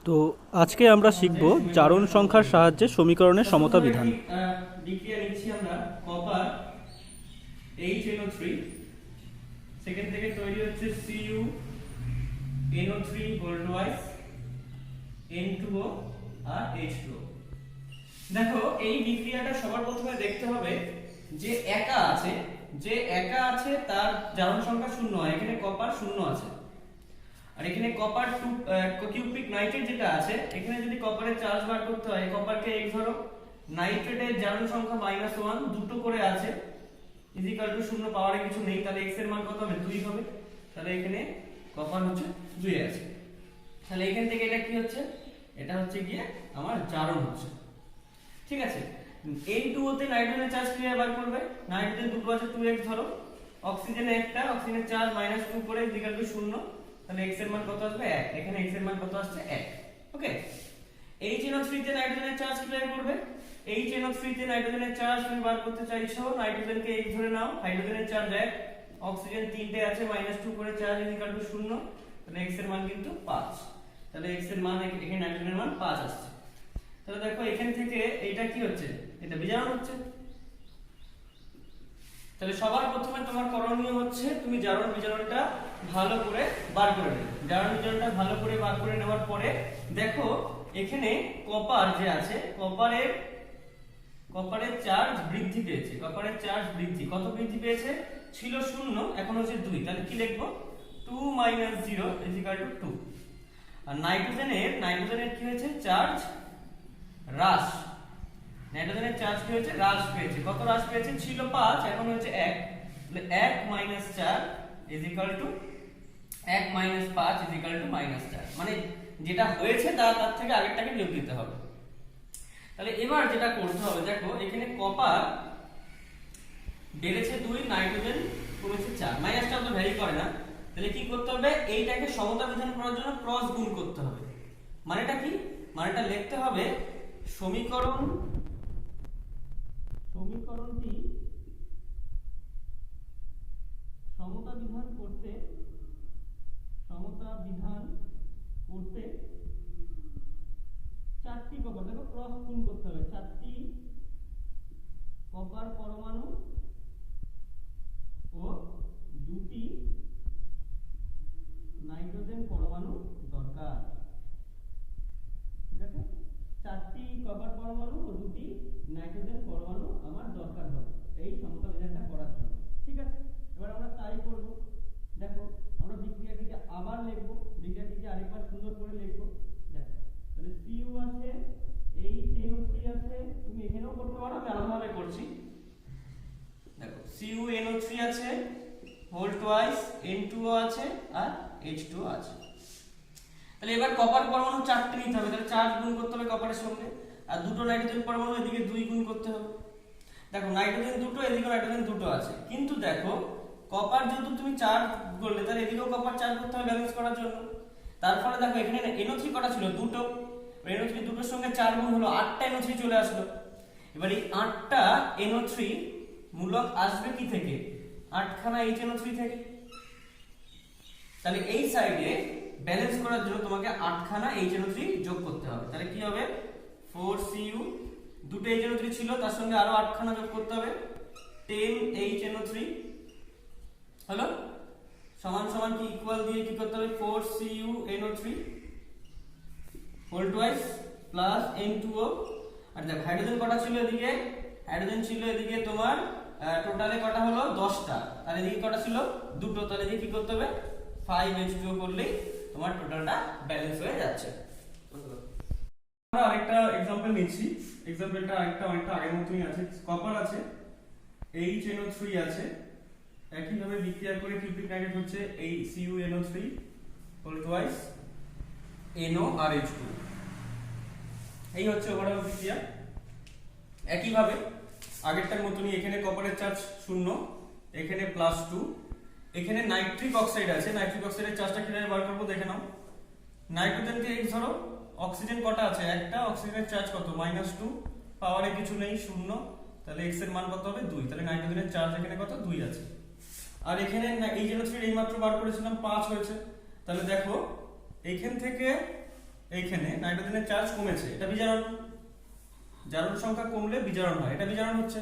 তো আজকে আমরা শিখব জারণ সংখ্যার সাহায্যে সমীকরণের সমতা বিধান। বিক্রিয়া নিচ্ছি আমরা কপার HNO3, সেখান থেকে তৈরি হচ্ছে CuNO3 ভোল্টওয়াইজ N2O আর H2O। দেখো এই বিক্রিয়াটা সবার প্রথমে দেখতে হবে যে একা আছে তার জারণ সংখ্যা শূন্য হয়। এখানে কপার শূন্য আছে আর এখানে কপার কিউপিক নাইট্রেট যেটা আছে, এখানে যদি কপারের চার্জ বার করতে হয়, কপারকে x ধরো, নাইট্রেটের জারণ সংখ্যা -1 দুটো করে আছে ইজিক্যাল টু 0, পাওয়ারে কিছু নেই, তাহলে x এর মান কত হবে 2 হবে। তাহলে এখানে কপার হচ্ছে 2 আছে। তাহলে এখান থেকে এটা কি হচ্ছে, এটা হচ্ছে গিয়ে আমার জারণ হচ্ছে। ঠিক আছে, N2O তে নাইট্রোজেনের চার্জ কি বার করবে, নাইট্রোজেন দুটো আছে 2x ধরো, অক্সিজেনে একটা, অক্সিজেনের চার্জ -2 করে ইজিক্যাল টু 0, তাহলে x এর মান কত আসবে 1, এখানে x এর মান কত আসছে 1। ওকে, HNO3 তে নাইট্রোজেনের চার্জ কি বার করবে, HNO3 তে নাইট্রোজেনের চার্জ তুমি বার করতে চাইছো, নাইট্রোজেনকে x ধরে নাও, হাইড্রোজেনের চার্জ 1, অক্সিজেন তিনটে আছে -2 করে চার্জ ইকুয়াল টু 0, তাহলে x এর মান কিন্তু 5। তাহলে x এর মান এখানে নাইট্রোজেনের মান 5 আসছে। তাহলে দেখো এখান থেকে এইটা কি হচ্ছে, এটা বিজারণ হচ্ছে। তাহলে সবার প্রথমে তোমার করণীয় হচ্ছে তুমি জারণ বিজারণটা ভালো করে বার করে নেবে। জারণ বিজারণটা ভালো করে বার করে নেওয়ার পরে দেখো এখানে কপার যে আছে, কপারের চার্জ বৃদ্ধি পেয়েছে, কপারের চার্জ বৃদ্ধি, কত বৃদ্ধি পেয়েছে, ছিল 0 এখন হচ্ছে 2, তাহলে কি লিখবো 2 - 0 = 2। আর নাইট্রোজেনের কি হয়েছে, চার্জ হ্রাস, নাইট্রোজেনের চার্জ কি হয়েছে, হ্রাস পেয়েছে। কত হ্রাস পেয়েছে, ছিল 5 এখন হচ্ছে 1, তাহলে 1 - 4 1 - 5 -4, মানে যেটা হয়েছে তার থেকে আগেরটাকে বিয়োগ দিতে হবে। তাহলে এবার যেটা করতে হবে, দেখো এখানে কপার বেড়েছে 2, নাইট্রোজেন কমেছে 4, মাইনাসটা তো ভ্যারি করে না, তাহলে কি করতে হবে, এইটাকে সমতা বিধান করার জন্য ক্রস গুণ করতে হবে। মানেটা কি, মানেটা লিখতে হবে সমীকরণটি সমতা বিধান করতে চারটি কপার, দেখো ক্রস গুণ করতে হবে, চারটি কপার পরমাণু ও দুটি নাইট্রোজেন পরমাণু দরকার। ঠিক আছে, চারটি কপার পরমাণু ও দুটি নাইট্রোজেন পরমাণু আমার দরকার হবে এই সমতা বিধানটা করার জন্য। ঠিক আছে, এবার আমরা তাই করব। দেখো আমরা বিক্রিয়াটিকে আবার লিখব, বিক্রিয়াটিকে আরেকবার সুন্দর করে লিখব। দেখো তাহলে Cu আছে, HNO3 আছে, তুমি এখানেও করতে পারো, আমি আলাদাভাবে করছি। দেখো CuNO3 আছে, ভোল্টওয়াইজ N2O আছে আর H2O আছে। তাহলে এবার কপার পরমাণু 4টে নিতে হবে, তাহলে চার্জ গুণ করতে হবে কপারের সঙ্গে, আর দুটো নাইট্রোজেন পরমাণু এদিকে 2 গুণ করতে হবে। দেখো নাইট্রোজেন দুটো, এদিকে নাইট্রোজেন দুটো আছে, কিন্তু দেখো কপার যেহেতু তুমি 4 করলে, তাহলে এদিকেও কপার 4 করতে হবে ব্যালেন্স করার জন্য। তারপরে দেখো এখানে NO3 কটা ছিল, দুটো, NO3 দুটোর সঙ্গে 4 গুণ হলো 8টা NO3 চলে আসলো। এবার এই 8টা NO3 মূলক আসবে কি থেকে, 8খানা HNO3 থেকে। তাহলে এই সাইডে ব্যালেন্স করার জন্য তোমাকে 8খানা HNO3 যোগ করতে হবে। তাহলে কি হবে, 4Cu, দুটো HNO3 ছিল তার সঙ্গে আরো 8খানা যোগ করতে হবে, 10 HNO3 হলো, সমান সমান কি ইকুয়াল দিয়ে কি করতে হবে, 4CuNO3 ভোল্টওয়াইজ প্লাস N2O। আর দেখো হাইড্রোজেন কটা ছিল এদিকে, হাইড্রোজেন ছিল এদিকে তোমার টোটালে কটা হলো 10টা, আর এদিকে কটা ছিল দুটো, তাহলে এদিকে কি করতে হবে 5H2O করলেই তোমার টোটালটা ব্যালেন্স হয়ে যাচ্ছে। আমরা আরেকটা एग्जांपल নিচ্ছি, एग्जांपलটা অনেকটা আগের মতই আছে। কপার আছে, HNO3 আছে, একই ভাবে বিক্রিয়া করে কিউপিক নাইট্রেট হচ্ছে এই CuNO3 ভোল্টওয়াইজ NO আর H2। এই হচ্ছে ওভারঅল বিক্রিয়া। একই ভাবে আগেরটার মতই এখানে কপারের চার্জ 0, এখানে +2, এখানে নাইট্রিক অক্সাইড আছে, নাইট্রিক অক্সাইডের চার্জটা কিভাবে বার করব দেখে নাও। নাইট্রোজেনকে x ধরো, অক্সিজেন কটা আছে, একটা, অক্সিজেনের চার্জ কত -2, পাওয়ারে কিছু নেই 0, তাহলে x এর মান কত হবে 2, তাহলে নাইট্রোজেনের চার্জ এখানে কত 2 আছে। আর এখানে HNO3 এইমাত্র বার করেছিলাম 5 হয়েছে। তাহলে দেখো এইখান থেকে এইখানে নাইট্রোজেনের চার্জ কমেছে, এটা বিজারণ। জারণ সংখ্যা কমলে বিজারণ হয়, এটা বিজারণ হচ্ছে।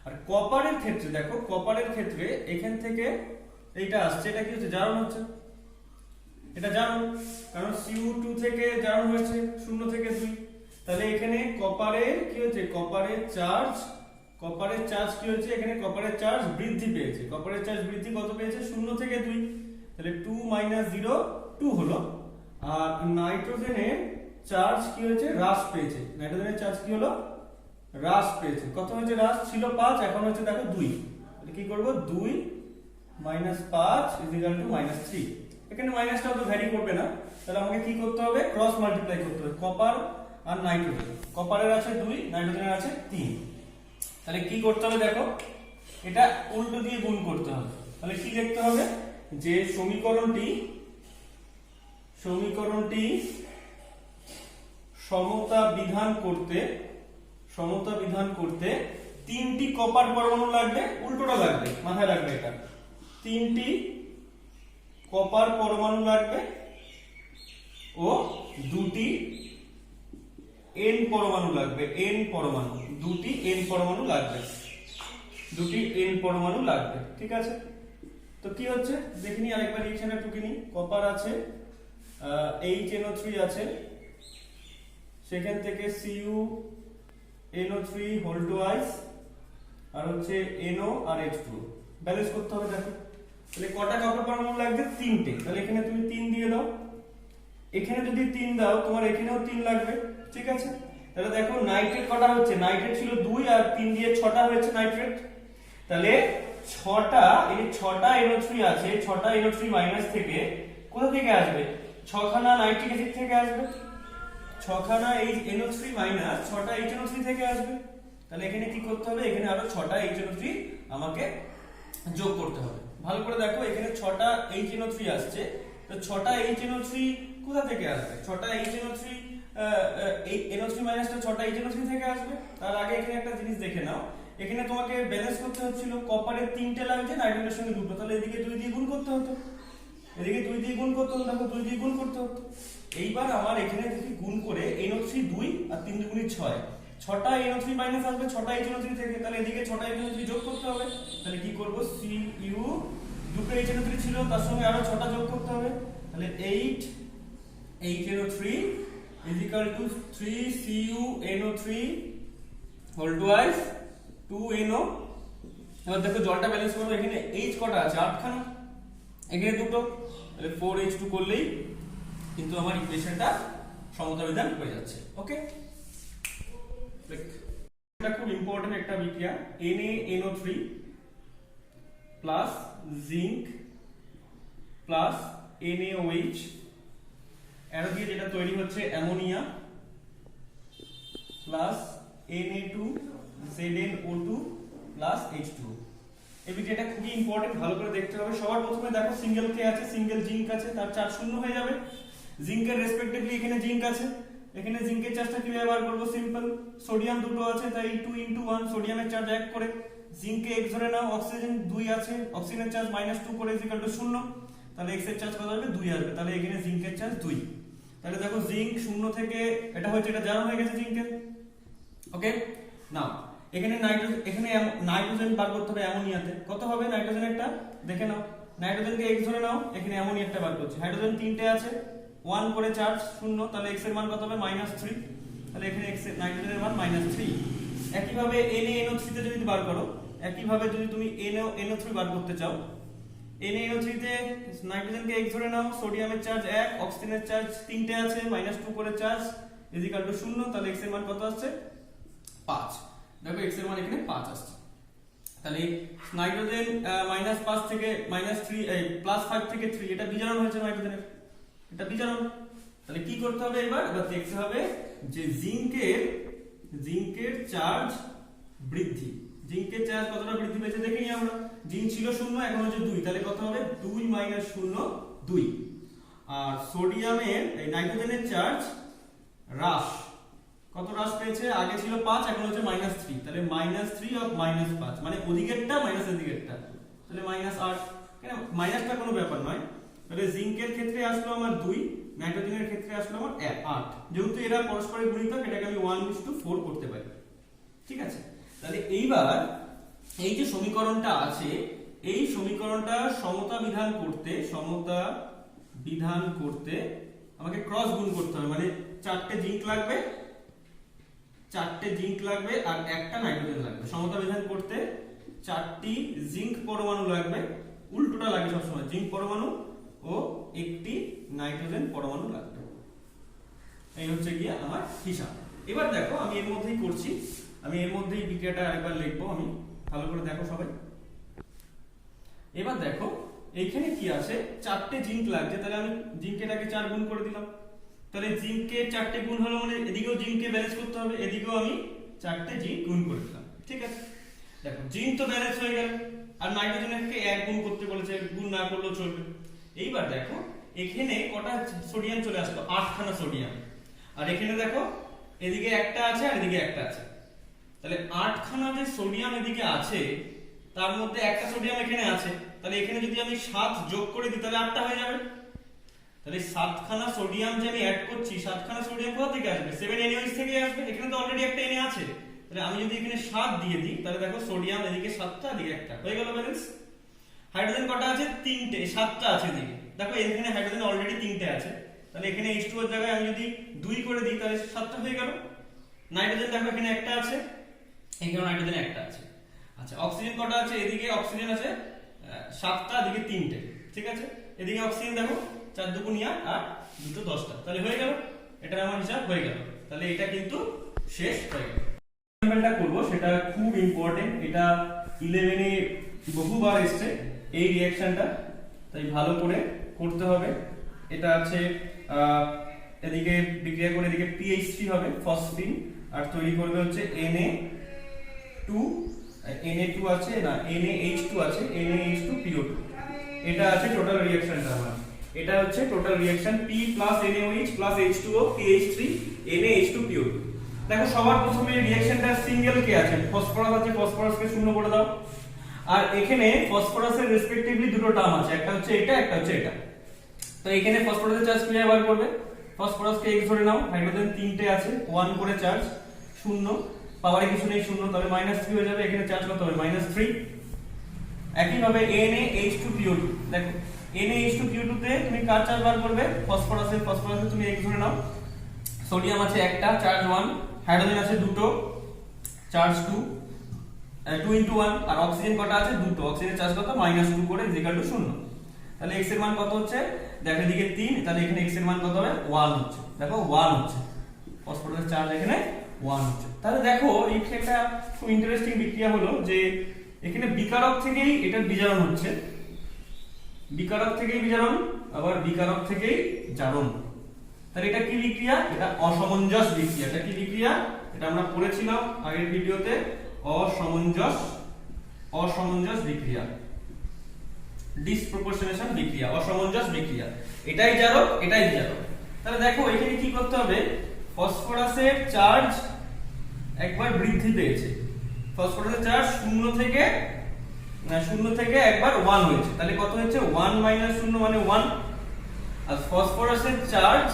আর কপারের ক্ষেত্রে দেখো, কপারের ক্ষেত্রে এখান থেকে এইটা আসছে, এটা কি হচ্ছে? জারণ হচ্ছে। এটা জারণ, কারণ Cu2 থেকে জারণ হয়েছে 0 থেকে 2। তাহলে এখানে কপারের কি হচ্ছে? কপারের চার্জ কি হচ্ছে? এখানে কপারের চার্জ বৃদ্ধি পেয়েছে। কপারের চার্জ বৃদ্ধি কত পেয়েছে? 0 থেকে 2। তাহলে 2 - 0 2 হলো। আর নাইট্রোজেনের চার্জ কি হয়েছে? হ্রাস পেয়েছে। নাইট্রোজেনের চার্জ কি হলো? হ্রাস পেয়েছে। কত হয়েছে হ্রাস? ছিল 5, এখন হচ্ছে দেখো 2। তাহলে কি করব? 2 - 5 = -3। এখানে মাইনাসটাও তো ভ্যারি করবে না, তাহলে আমাকে কি করতে হবে? ক্রস মাল্টিপ্লাই করতে হবে কপার আর নাইট্রোজেন। কপারের আছে 2, নাইট্রোজেনের আছে 3। তাহলে কি করতে হবে দেখো, এটা উল্টো দিয়ে গুণ করতে হবে। তাহলে কি লিখতে হবে? যে সমীকরণটি সমতা বিধান করতে 3টি কপার পরমাণু লাগবে, উল্টোটা লাগবে, মাথায় রাখবে এটা। 3টি কপার পরমাণু লাগবে ও 2টি N পরমাণু লাগবে। N পরমাণু, 2টি N পরমাণু লাগবে, 2টি N পরমাণু লাগবে। ঠিক আছে, তো কি হচ্ছে দেখিনি আরেকবার রিঅ্যাকশনটা টুকিনি। কপার আছে, HNO3 আছে, সেখান থেকে CuNO3 হোল টুয়াইস, আর হচ্ছে NO আর H2 ব্যালেন্স করতে হবে। দেখো তাহলে কটা কপার পরমাণু লাগবে? 3টে। তাহলে এখানে তুমি 3 দিয়ে দাও, এখানে যদি 3 দাও তোমার এখানেও 3 লাগবে। ঠিক আছে, তাহলে দেখো নাইট্রেট কটা হচ্ছে? নাইট্রেট ছিল 2 আর 3 দিয়ে 6টা হয়েছে নাইট্রেট। তাহলে 6টা, এই 6টা NO3 আছে, 6টা NO3 মাইনাস থেকে কোথা থেকে আসবে? 6খানা নাইট্রিক অ্যাসিড থেকে আসবে। 6খানা এই NO3 মাইনাস 6টা HNO3 থেকে আসবে। তাহলে এখানে কি করতে হবে? এখানে আরো 6টা HNO3 আমাকে যোগ করতে হবে। ভালো করে দেখো, এখানে 6টা HNO3 আসছে, তো 6টা HNO3 কোথা থেকে আসবে? 6টা HNO3 এই NO3 মাইনাসটা 6টা HNO3 থেকে আসবে। তার আগে এখানে একটা জিনিস দেখে নাও, এখানে তোমাকে ব্যালেন্স করতে হচ্ছিল, কপারের 3টে লাগছে, নাইট্রোজেনের সঙ্গে 2টো, তাহলে এদিকে 2 দিয়ে গুণ করতে হতো, এদিকে 2 দিয়ে গুণ করতে হতো, দেখো 2 দিয়ে গুণ করতে হতো। এইবার আমার এখানে যদি গুণ করে NO3 2 আর 3 দুগুণে 6, 6টা NO3 মাইনাস আসবে 6টা HNO3 থেকে, তাহলে এদিকে 6টা HNO3 যোগ করতে হবে। তাহলে কি করব? Cu, দুটো HNO3 ছিল, তার সঙ্গে আরো 6টা যোগ করতে হবে। তাহলে 8 HNO3 = 3 CuNO3 whole twice 2NO। এবার দেখো জলটা ব্যালেন্স করবো, এখানে H কটা আছে? 8খানা, এখানে দুটো, তাহলে 4H2 করলেই কিন্তু আমার ইকুয়েশনটা সমতা বিধান হয়ে যাচ্ছে। ওকে, এটা খুব ইম্পর্টেন্ট একটা বিক্রিয়া। NaNO3 plus zinc plus NaOH, এর দিয়ে যেটা তৈরি হচ্ছে ammonia plus Na2ZnO2 plus H2। এই বিক্রিয়াটা খুবই ইম্পর্টেন্ট, ভালো করে দেখতে হবে। সবার প্রথমে দেখো সিঙ্গেল কে আছে, সিঙ্গেল জিঙ্ক আছে, তার চার্জ শূন্য হয়ে যাবে। জিঙ্কের রেসপেক্টিভলি এখানে জিঙ্ক আছে, এখানে জিঙ্কের চার্জটা কিভাবে বার করব? সিম্পল, সোডিয়াম দুটো আছে তাই 2 × 1, সোডিয়ামের চার্জ 1 করে, জিঙ্কে x ধরে নাও, অক্সিজেন 2 আছে, অক্সিজেনের চার্জ -2 করে = 0, তাহলে x এর চার্জ কত আসবে? 2 আসবে, তাহলে এখানে জিঙ্কের চার্জ 2। তাহলে দেখো জিঙ্ক 0 থেকে এটা হচ্ছে, এটা জারণ হয়ে গেছে জিঙ্কের। ওকে, নাও এখানে নাইট্রোজেন বার করতে হবে অ্যামোনিয়াতে। কত হবে নাইট্রোজেনেরটা? দেখে নাও, নাইট্রোজেনকে x ধরে নাও, এখানে অ্যামোনিয়ারটা বার করছি। হাইড্রোজেন 3টে আছে, 1 করে চার্জ 0, তাহলে x এর মান কত হবে? -3। তাহলে এখানে x এর নাইট্রোজেনের মান -3। একই ভাবে NaNO3 তে যদি বার করো, একই ভাবে যদি তুমি NaNO3 বার করতে চাও, NaNO3 তে নাইট্রোজেনকে x ধরে নাও, সোডিয়ামের চার্জ 1, অক্সিজেনের চার্জ 3টে আছে, -2 করে চার্জ = 0, তাহলে x এর মান কত আসছে? 5। দেখো x এর মান এখানে 5 আসছে। তাহলে নাইট্রোজেন -5 থেকে -3 +5 থেকে 3, এটা বিজারণ হয়েছে নাইট্রোজেনের, এটা বিজারণ। তাহলে কি করতে হবে? এবার দেখতে হবে যে জিঙ্কের চার্জ বৃদ্ধি, জিঙ্কের চার্জ কতটা বৃদ্ধি পেয়েছে দেখে নিই আমরা। জিঙ্ক ছিল 0, এখন হচ্ছে 2, তাহলে কত হবে? 2 - 0 2। আর সোডিয়ামের এই নাইট্রোজেনের চার্জ হ্রাস, কত হ্রাস পেয়েছে? আগে ছিল 5, এখন হচ্ছে -3, তাহলে -3 অফ -5, মানে ওদিকেরটা মাইনাস এদিকেরটা, তাহলে -8। কেন মাইনাসটা কোনো ব্যাপার নয়। তাহলে জিঙ্কের ক্ষেত্রে আসলো আমার 2, নাইট্রোজেনের ক্ষেত্রে আসলো আমার 8। যেহেতু এরা পরস্পরের গুণিতক, এটাকে আমি 1:4 করতে পারি। ঠিক আছে, তাহলে এইবার এই যে সমীকরণটা আছে, এই সমীকরণটা সমতা বিধান করতে আমাকে ক্রস গুণ করতে হবে, মানে 4টে জিঙ্ক লাগবে আর একটা নাইট্রোজেন লাগবে। সমতা বিধান করতে 4টি জিঙ্ক পরমাণু লাগবে, উল্টোটা লাগে সবসময়, জিঙ্ক পরমাণু ও একটি নাইট্রোজেন পরমাণু লাগবে। এই হচ্ছে গিয়ে আমার হিসাব। এবার দেখো আমি এর মধ্যেই করছি, আমি এর মধ্যেই বিক্রিয়াটা আরেকবার লিখবো, আমি ভালো করে দেখো সবাই। এবার দেখো এইখানে কি আছে, 4টে জিঙ্ক লাগছে, তাহলে আমি জিঙ্কেটাকে 4 গুণ করে দিলাম। তাহলে জিঙ্কে 4টে গুণ হলো মানে এদিকেও জিঙ্ককে ব্যালেন্স করতে হবে, এদিকেও আমি 4টে জিঙ্ক গুণ করে দিলাম। ঠিক আছে, দেখো জিঙ্ক তো ব্যালেন্স হয়ে গেল, আর নাইট্রোজেনকে 1 গুণ করতে বলেছে, গুণ না করলেও চলবে। এইবার দেখো এখানে কটা সোডিয়াম চলে আসলো, 8খানা সোডিয়াম। আর এখানে দেখো এদিকে একটা আছে আর এদিকে একটা আছে, তাহলে 8খানা যে সোডিয়াম এদিকে আছে তার মধ্যে একটা সোডিয়াম এখানে আছে, তাহলে এখানে যদি আমি 7 যোগ করে দিই তাহলে 8টা হয়ে যাবে। তাহলে 7খানা সোডিয়াম যে আমি অ্যাড করছি, 7খানা সোডিয়াম কোথা থেকে আসবে, 7NaOH থেকে আসবে। এখানে তো অলরেডি একটা Na আছে, তাহলে আমি যদি এখানে 7 দিয়ে দিই তাহলে দেখো সোডিয়াম এদিকে 7টা এদিকে একটা হয়ে গেল ব্যালেন্স। হাইড্রোজেন কটা আছে, 3টে, 7টা আছে এদিকে। দেখো এখানে হাইড্রোজেন অলরেডি 3টে আছে, তাহলে এখানে H2 এর জায়গায় আমি যদি 2 করে দিই তাহলে 7টা হয়ে গেল। নাইট্রোজেন দেখো এখানে একটা আছে, এখানে নাইট্রোজেন একটা আছে। আচ্ছা অক্সিজেন কটা আছে, এদিকে অক্সিজেন আছে 7টা, এদিকে 3টে। ঠিক আছে, এদিকে অক্সিজেন দেখো 4 2 8 আর 2 10টা, তাহলে হয়ে গেল, এটা আমার হিসাব হয়ে গেল। তাহলে এটা কিন্তু শেষ হয়ে গেল। এক্সাম্পলটা করব, সেটা খুব ইম্পর্টেন্ট, এটা 11 এ বহুবার এসেছে এই রিঅ্যাকশনটা, তাই ভালো করে করতে হবে। এটা আছে এদিকে বিক্রিয়া করে এদিকে PH3 হবে ফসফিন, আর তৈরি করবে হচ্ছে Na2 আছে না NaH2 আছে, NaH2PO2। এটা আছে টোটাল রিঅ্যাকশনটা আমার, এটা হচ্ছে total reaction P plus NaOH plus H2O PH3 NaH2PO2। দেখো সবার প্রথমে রিঅ্যাকশনটা সিঙ্গেল কে আছে, ফসফরাস আছে, ফসফরাসকে শূন্য করে দাও। আর এখানে ফসফরাসের রেসপেক্টিভলি দুটো টার্ম আছে, একটা হচ্ছে এটা, একটা হচ্ছে এটা। তো এখানে ফসফরাসের চার্জ কিভাবে বার করবে, ফসফরাসকে x ধরে নাও, হাইড্রোজেন 3টে আছে, 1 করে চার্জ, শূন্য পাওয়ারে কিছু নেই, শূন্য, তবে -3 হয়ে যাবে। এখানে চার্জ কত হবে, -3। একই ভাবে NaH2PO2, দেখো NaH2PO2 তে তুমি কার চার্জ বার করবে, ফসফরাসে তুমি x ধরে নাও। সোডিয়াম আছে একটা, চার্জ 1, হাইড্রোজেন আছে দুটো, চার্জ 2, 2 * 1, আর অক্সিজেন কটা আছে, দুটো, অক্সিজেনের চার্জ কত, -2 করে = 0। তাহলে x এর মান কত হচ্ছে, দেখো এদিকে 3, তাহলে এখানে x এর মান কত হবে, 1 হচ্ছে। দেখো 1 হচ্ছে, ফসফরাসের চার্জ এখানে 1 হচ্ছে। তাহলে দেখো এই একটা খুব ইন্টারেস্টিং বিক্রিয়া হলো যে এখানে বিকারক থেকেই এটার বিজারণ হচ্ছে, বিকারক থেকেই বিজারণ, আবার বিকারক থেকেই জারণ। তাহলে এটা কি বিক্রিয়া, এটা অসমঞ্জস বিক্রিয়া। এটা কি বিক্রিয়া, এটা আমরা পড়েছিলাম আগের ভিডিওতে, অসমঞ্জস বিক্রিয়া, ডিসপ্রপোর্শনেশন বিক্রিয়া, অসমঞ্জস বিক্রিয়া। এটাই জারক, এটাই বিজারক। তাহলে দেখো এখানে কি করতে হবে, ফসফরাসের চার্জ একবার বৃদ্ধি পেয়েছে, ফসফরাসের চার্জ 0 থেকে একবার 1 হয়েছে, তাহলে কত হচ্ছে, 1 - 0 মানে 1। আর ফসফরাসের চার্জ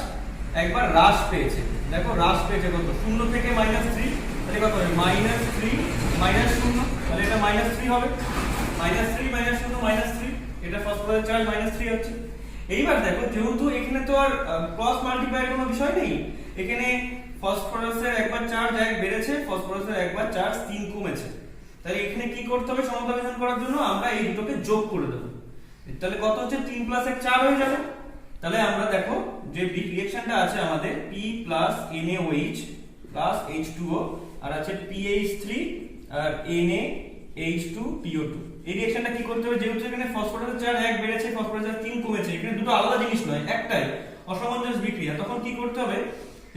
একবার হ্রাস পেয়েছে, দেখো হ্রাস পেয়েছে কত, 0 থেকে -3, তাহলে কত হবে, -3 -0, তাহলে এটা -3 হবে, -3 -0 -3, এটা ফসফরাসের চার্জ -3 হচ্ছে। এইবার দেখো যেহেতু এখানে তো আর ক্রস মাল্টিপ্লাইয়ের কোনো বিষয় নেই, এখানে ফসফরাসের একবার চার্জ 1 বেড়েছে, ফসফরাসের একবার চার্জ 3 কমেছে, তাহলে এখানে কি করতে হবে, সমতা বিধান করার জন্য আমরা এই দুটোকে যোগ করে দেব। তাহলে কত হচ্ছে, 3 + 1 4 হয়ে যাবে। তাহলে আমরা দেখো যে রিঅ্যাকশনটা আছে আমাদের P plus NaOH plus H2O, আর আছে PH3 আর NaH2PO2। এই রিঅ্যাকশনটা কি করতে হবে, যেহেতু এখানে ফসফরাসের চার্জ 1 বেড়েছে, ফসফরাসের চার্জ 3 কমেছে, এখানে দুটো আলাদা জিনিস নয়, একটাই অসমঞ্জস বিক্রিয়া। তখন কি করতে হবে,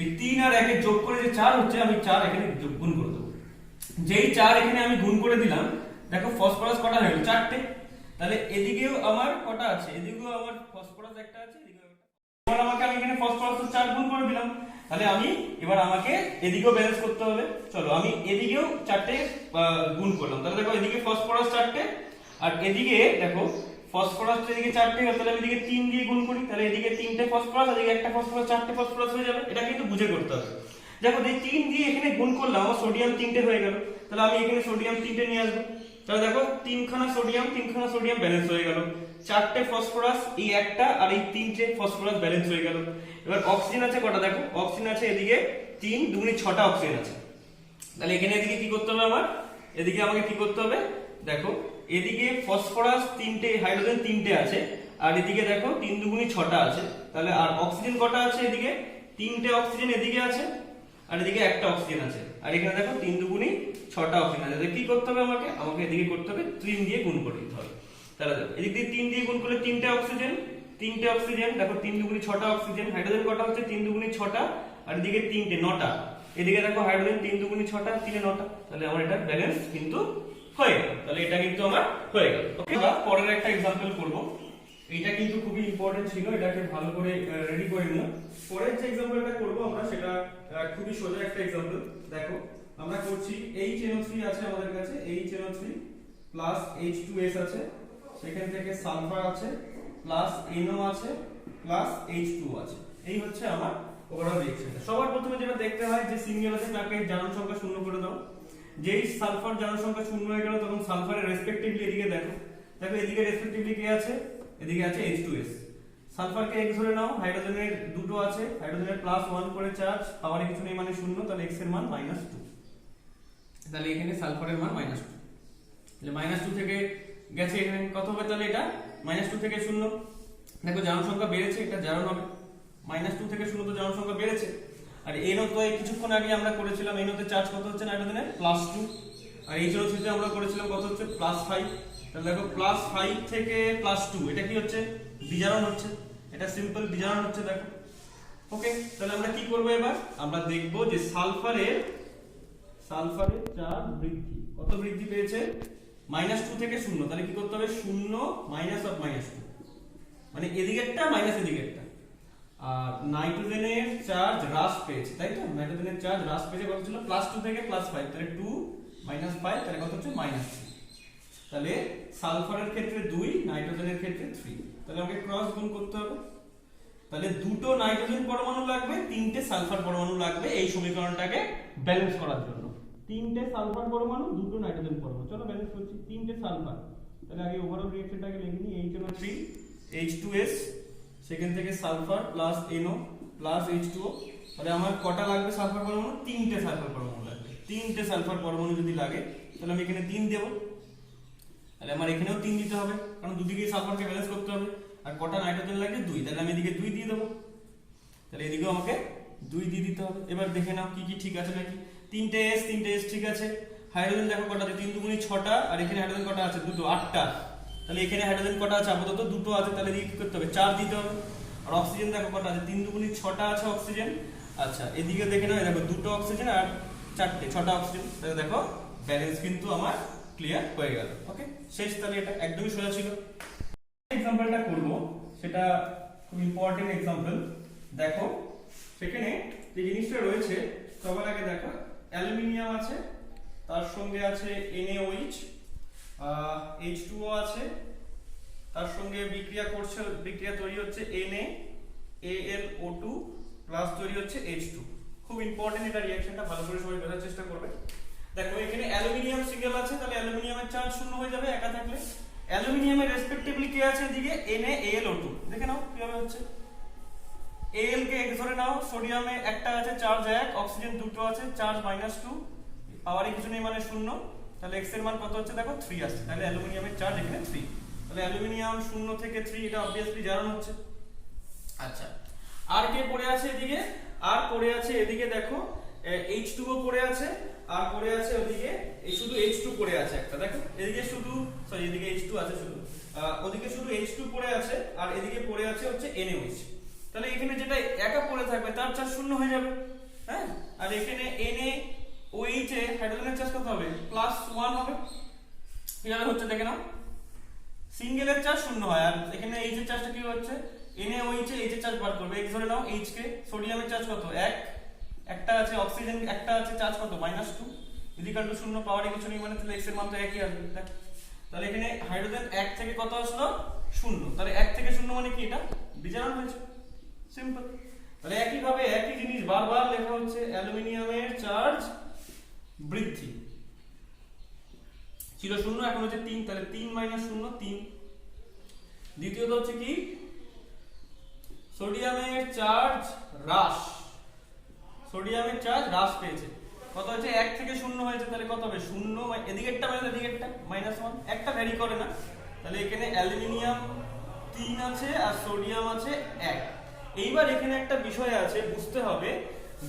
এই 3 আর 1 এর যোগ করে যে 4 হচ্ছে, আমি 4 এখানে গুণ করে দেব। যেই 4 এখানে আমি গুণ করে দিলাম, দেখো ফসফরাস কটা হলো, 4টে। তাহলে এদিকেও আমার কটা আছে, এদিকেও আমার ফসফরাস একটা আছে, এদিকেও একটা। এবার আমাকে আমি এখানে ফসফরাসের 4 গুণ করে দিলাম, তাহলে এবার আমাকে এদিকেও ব্যালেন্স করতে হবে। চলো আমি এদিকেও 4টে গুণ করলাম, তাহলে দেখো এদিকে ফসফরাস 4টে, আর এদিকে দেখো ফসফরাস এদিকে 4টে হলো, তাহলে আমি এদিকে 3 দিয়ে গুণ করি, তাহলে এদিকে 3টে ফসফরাস এদিকে একটা ফসফরাস 4টে ফসফরাস হয়ে যাবে। এটা কিন্তু বুঝে করতে হবে। দেখো এই 3 দিয়ে এখানে গুণ করলাম, আমার সোডিয়াম 3টে হয়ে গেল, তাহলে আমি এখানে সোডিয়াম 3টে নিয়ে আসবো। তাহলে দেখো 3খানা সোডিয়াম ব্যালেন্স হয়ে গেল। 4টে ফসফরাস এই একটা আর এই 3টে ফসফরাস ব্যালেন্স হয়ে গেল। এবার অক্সিজেন আছে কটা, দেখো অক্সিজেন আছে এদিকে 3 দুগুণে 6টা অক্সিজেন আছে। তাহলে এখানে এদিকে কি করতে হবে আমার, এদিকে আমাকে কি করতে হবে, দেখো এদিকে ফসফরাস 3টে, হাইড্রোজেন 3টে আছে, আর এদিকে দেখো 3 দুগুণে 6টা আছে। তাহলে আর অক্সিজেন কটা আছে, এদিকে 3টে অক্সিজেন এদিকে আছে, আর এদিকে একটা অক্সিজেন আছে, আর এখানে দেখো 3 দুগুণে 6টা অক্সিজেন আছে। কি করতে হবে আমাকে এদিকে করতে হবে 3 দিয়ে গুণ করে দিতে হবে। তাহলে দেখো এদিক দিয়ে 3 দিয়ে গুণ করলে 3টে অক্সিজেন, দেখো 3 দুগুণে 6টা অক্সিজেন। হাইড্রোজেন কটা হচ্ছে 3 দুগুণে 6টা, আর এদিকে 3টে 9টা, এদিকে দেখো হাইড্রোজেন 3 দুগুণে 6টা 3 এ 9টা। তাহলে আমার এটা ব্যালেন্স কিন্তু হয়ে গেল। তাহলে এটা কিন্তু আমার হয়ে গেল। ওকে, এবার পরের একটা एग्जांपल করব। এটা কিন্তু খুবই ইম্পর্টেন্ট ছিল, এটাকে ভালো করে রেডি করে নিও। পরের যে एग्जांपलটা করব আমরা, সেটা খুবই সোজা একটা एग्जांपल। দেখো আমরা করছি HNO3 আছে আমাদের কাছে, HNO3 প্লাস H2S আছে, সেখান থেকে সালফার আছে প্লাস NO আছে প্লাস H2 আছে। এই হচ্ছে আমার ওভারঅল রিঅ্যাকশনটা। সবার প্রথমে যেটা দেখতে হয় যে সিঙ্গেল আছে তাকে জারণ সংখ্যা শূন্য করে দাও। যেই সালফার জারণ সংখ্যা শূন্য হয়ে গেল তখন সালফারের রেসপেক্টিভলি এদিকে দেখো, এদিকে রেসপেক্টিভলি কি আছে, এদিকে আছে H2S। সালফারকে x ধরে নাও, হাইড্রোজেনের দুটো আছে, হাইড্রোজেনের +1 করে চার্জ, পাওয়ারে কিছু নেই মানে শূন্য, তাহলে x এর মান -2। তাহলে এখানে সালফারের মান -2, তাহলে -2 থেকে গেছে এখানে কত হবে, তাহলে এটা -2 থেকে 0। দেখো জারণ সংখ্যা বেড়েছে, এটা জারণ হবে, -2 থেকে 0 তো জারণ সংখ্যা বেড়েছে। আর NO তো এই কিছুক্ষণ আগে আমরা করেছিলাম, NO তে চার্জ কত হচ্ছে নাইট্রোজেনের +2, আর HNO3 তে আমরা করেছিলাম কত হচ্ছে +5। তাহলে দেখো +5 থেকে +2 এটা কি হচ্ছে, বিজারণ হচ্ছে, এটা সিম্পল বিজারণ হচ্ছে। দেখো ওকে, তাহলে আমরা কি করব, এবার আমরা দেখব যে সালফারের চার্জ বৃদ্ধি কত বৃদ্ধি পেয়েছে, -2 থেকে 0। তাহলে কি করতে হবে, 0 মাইনাস অফ -2, মানে এদিকেরটা মাইনাস এদিকেরটা। আর নাইট্রোজেনের চার্জ হ্রাস পেয়েছে, তাই তো, নাইট্রোজেনের চার্জ হ্রাস পেয়েছে কত ছিল, +2 থেকে +5, তাহলে 2 - 5, তাহলে কত হচ্ছে -3। তাহলে সালফারের ক্ষেত্রে 2, নাইট্রোজেনের ক্ষেত্রে 3। তাহলে আমাকে ক্রস গুণ করতে হবে। তাহলে দুটো নাইট্রোজেন পরমাণু লাগবে, 3টে সালফার পরমাণু লাগবে এই সমীকরণটাকে ব্যালেন্স করার জন্য। 3টে সালফার পরমাণু, দুটো নাইট্রোজেন পরমাণু, চলো ব্যালেন্স করছি। 3টে সালফার, তাহলে আগে ওভারঅল রিঅ্যাকশনটাকে লিখে নিই, HNO3 H2S, সেখান থেকে sulphur plus NO plus H2O। তাহলে আমার কটা লাগবে সালফার পরমাণু, 3টে সালফার পরমাণু লাগবে। 3টে সালফার পরমাণু যদি লাগে তাহলে আমি এখানে 3 দেব, তাহলে আমার এখানেও 3 দিতে হবে, কারণ দুদিকেই সালফারকে ব্যালেন্স করতে হবে। আর কটা নাইট্রোজেন লাগে, 2, তাহলে আমি এদিকে 2 দিয়ে দেবো, তাহলে এদিকেও আমাকে 2 দিয়ে দিতে হবে। এবার দেখে নাও কি কি ঠিক আছে নাকি। 3টে S ঠিক আছে। হাইড্রোজেন দেখো কটা আছে, 3 দুগুণে 6টা, আর এখানে হাইড্রোজেন কটা আছে, দুটো, 8টা। তাহলে এখানে হাইড্রোজেন কটা আছে, আপাতত দুটো আছে, তাহলে এদিকে কি করতে হবে, 4 দিতে হবে। আর অক্সিজেন দেখো কটা আছে, 3 দুগুণে 6টা আছে অক্সিজেন। আচ্ছা এদিকে দেখে নাও, দেখো দুটো অক্সিজেন আর 6টা অক্সিজেন। তাহলে দেখো ব্যালেন্স কিন্তু আমার ক্লিয়ার হয়ে গেল। ওকে, শেষ। তাহলে এটা একদমই সোজা ছিল। এক্সাম্পলটা করব, সেটা খুব ইম্পর্টেন্ট एग्जांपल। দেখো সেখানে যে জিনিসটা রয়েছে, সবার আগে দেখো অ্যালুমিনিয়াম আছে, তার সঙ্গে আছে NaOH, H2O আছে, তার সঙ্গে বিক্রিয়া তৈরি হচ্ছে NaAlO2 প্লাস তৈরি হচ্ছে H2। খুব ইম্পর্টেন্ট এটা রিঅ্যাকশনটা, ভালো করে সবাই বোঝার চেষ্টা করবে। দেখো এখানে অ্যালুমিনিয়াম সিঙ্গেল আছে, তাহলে অ্যালুমিনিয়ামের চার্জ শূন্য হয়ে যাবে একা থাকলে। অ্যালুমিনিয়ামের রেসপেক্টিভলি কি আছে, এদিকে NaAlO2, দেখে নাও কিভাবে হচ্ছে। Al কে x ধরে নাও, সোডিয়ামে একটা আছে চার্জ 1, অক্সিজেন দুটো আছে চার্জ -2, পাওয়ারে কিছু নেই মানে শূন্য, তাহলে x এর মান কত হচ্ছে, দেখো 3 আসছে। তাহলে অ্যালুমিনিয়ামের চার্জ এখানে 3, তাহলে অ্যালুমিনিয়াম 0 থেকে 3, এটা অবভিয়াসলি জারণ হচ্ছে। আচ্ছা আর কে পড়ে আছে এদিকে, আর পড়ে আছে এদিকে দেখো H2O পড়ে আছে, আর পড়ে আছে ওদিকে এই শুধু H2 পড়ে আছে একটা, দেখো এদিকে শুধু এদিকে H2 আছে শুধু, ওদিকে শুধু H2 পড়ে আছে, আর এদিকে পড়ে আছে হচ্ছে NaOH। তাহলে এখানে যেটা একা পড়ে থাকবে তার চার্জ শূন্য হয়ে যাবে, হ্যাঁ। আর এখানে NaOH এ হাইড্রোজেনের চার্জ কত হবে, +1 হবে। কিভাবে হচ্ছে দেখে নাও, সিঙ্গেলের চার্জ শূন্য হয়, আর এখানে H এর চার্জটা কি হচ্ছে, NaOH এ H এর চার্জ বার করবে, x ধরে নাও H কে। সোডিয়ামের চার্জ কত, 1, একটা আছে অক্সিজেন একটা আছে, চার্জ কত, -2, ইকুয়াল টু 0, পাওয়ারে কিছু নেই মানে তাহলে x এর মান তো একই আসবে। তাহলে এখানে হাইড্রোজেন 1 থেকে কত আসলো 0, তাহলে 1 থেকে 0 মানে কি এটা বিজারণ হয়েছে, সিম্পল। তাহলে একই ভাবে একই জিনিস বারবার লেখা হচ্ছে, অ্যালুমিনিয়ামের চার্জ বৃদ্ধি ছিল 0 এখন হচ্ছে 3, তাহলে 3 - 0 3। দ্বিতীয়ত হচ্ছে কি সোডিয়ামের চার্জ হ্রাস, সোডিয়ামের চার্জ হ্রাস পেয়েছে, কত হচ্ছে 1 থেকে 0 হয়েছে, তাহলে কত হবে 0 এদিকেরটা মানে এদিকেরটা -1, একটা ভ্যারি করে না, তাহলে এখানে অ্যালুমিনিয়াম 3 আছে আর সোডিয়াম আছে 1। এইবার এখানে একটা বিষয় আছে বুঝতে হবে,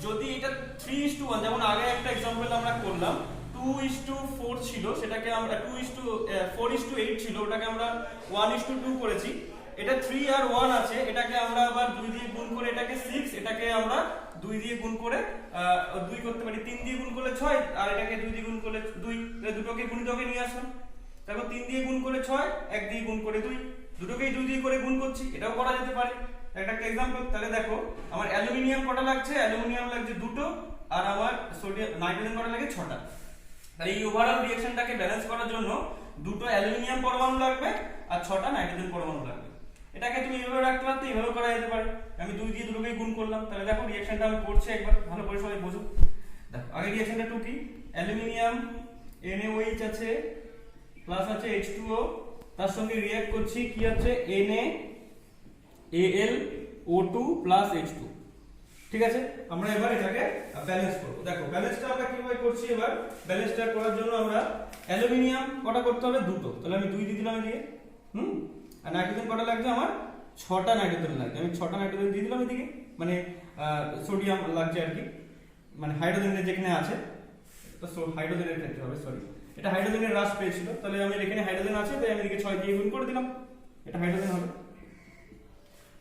যদি এটা 3:1 যেমন আগে একটা एग्जांपल আমরা করলাম 2:4 ছিল, সেটাকে আমরা 4:8 ছিল, ওটাকে আমরা 1:2 করেছি। এটা 3 আর 1 আছে, এটাকে আমরা আবার 2 দিয়ে গুণ করে এটাকে 6, এটাকে আমরা 2 দিয়ে গুণ করে 2 করতে পারি, 3 দিয়ে গুণ করলে 6 আর এটাকে 2 দিয়ে গুণ করলে 2, তাহলে দুটোকে গুণিতকে নিয়ে আসলাম। তারপর 3 দিয়ে গুণ করে 6, 1 দিয়ে গুণ করে 2, দুটোকেই 2 দিয়ে করে গুণ করছি, এটাও করা যেতে পারে। একটা एग्जांपल, তাহলে দেখো আমার অ্যালুমিনিয়াম কটা লাগছে, অ্যালুমিনিয়াম লাগছে 2টো আর আমার সোডিয়াম নাইট্রোজেন কটা লাগে 6টা। তাহলে এই ওভারঅল রিঅ্যাকশনটাকে ব্যালেন্স করার জন্য 2টো অ্যালুমিনিয়াম পরমাণু লাগবে আর 6টা নাইট্রোজেন পরমাণু লাগবে। এটাকে তুমি এইভাবে রাখতে পারতে, এইভাবে করা যেতে পারে। আমি 2 দিয়ে দুটোকেই গুণ করলাম, তাহলে দেখো রিঅ্যাকশনটা আমি করছি একবার ভালো করে সবাই বোঝো। দেখো আগে রিঅ্যাকশনটা টু কি, অ্যালুমিনিয়াম NaOH আছে প্লাস আছে H2O, তার সঙ্গে রিঅ্যাক্ট করছি কি আছে NaAlO2 প্লাস H2। ঠিক আছে, আমরা এবার এটাকে ব্যালেন্স করব। দেখো ব্যালেন্সটা আমরা কিভাবে করছি, এবার ব্যালেন্সটা করার জন্য আমরা অ্যালুমিনিয়াম কটা করতে হবে 2টো, তাহলে আমি 2 দিয়ে দিলাম এদিকে, আর নাইট্রোজেন কটা লাগছে আমার 6টা নাইট্রোজেন লাগছে, আমি 6টা নাইট্রোজেন দিয়ে দিলাম এদিকে, মানে সোডিয়াম লাগছে আর কি, মানে হাইড্রোজেনের যেখানে আছে, তো হাইড্রোজেনের ক্ষেত্রে হবে, সরি এটা হাইড্রোজেনের হ্রাস পেয়েছিল, তাহলে আমি এখানে হাইড্রোজেন আছে তাই আমি এদিকে 6 দিয়ে গুণ করে দিলাম, এটা হাইড্রোজেন হবে।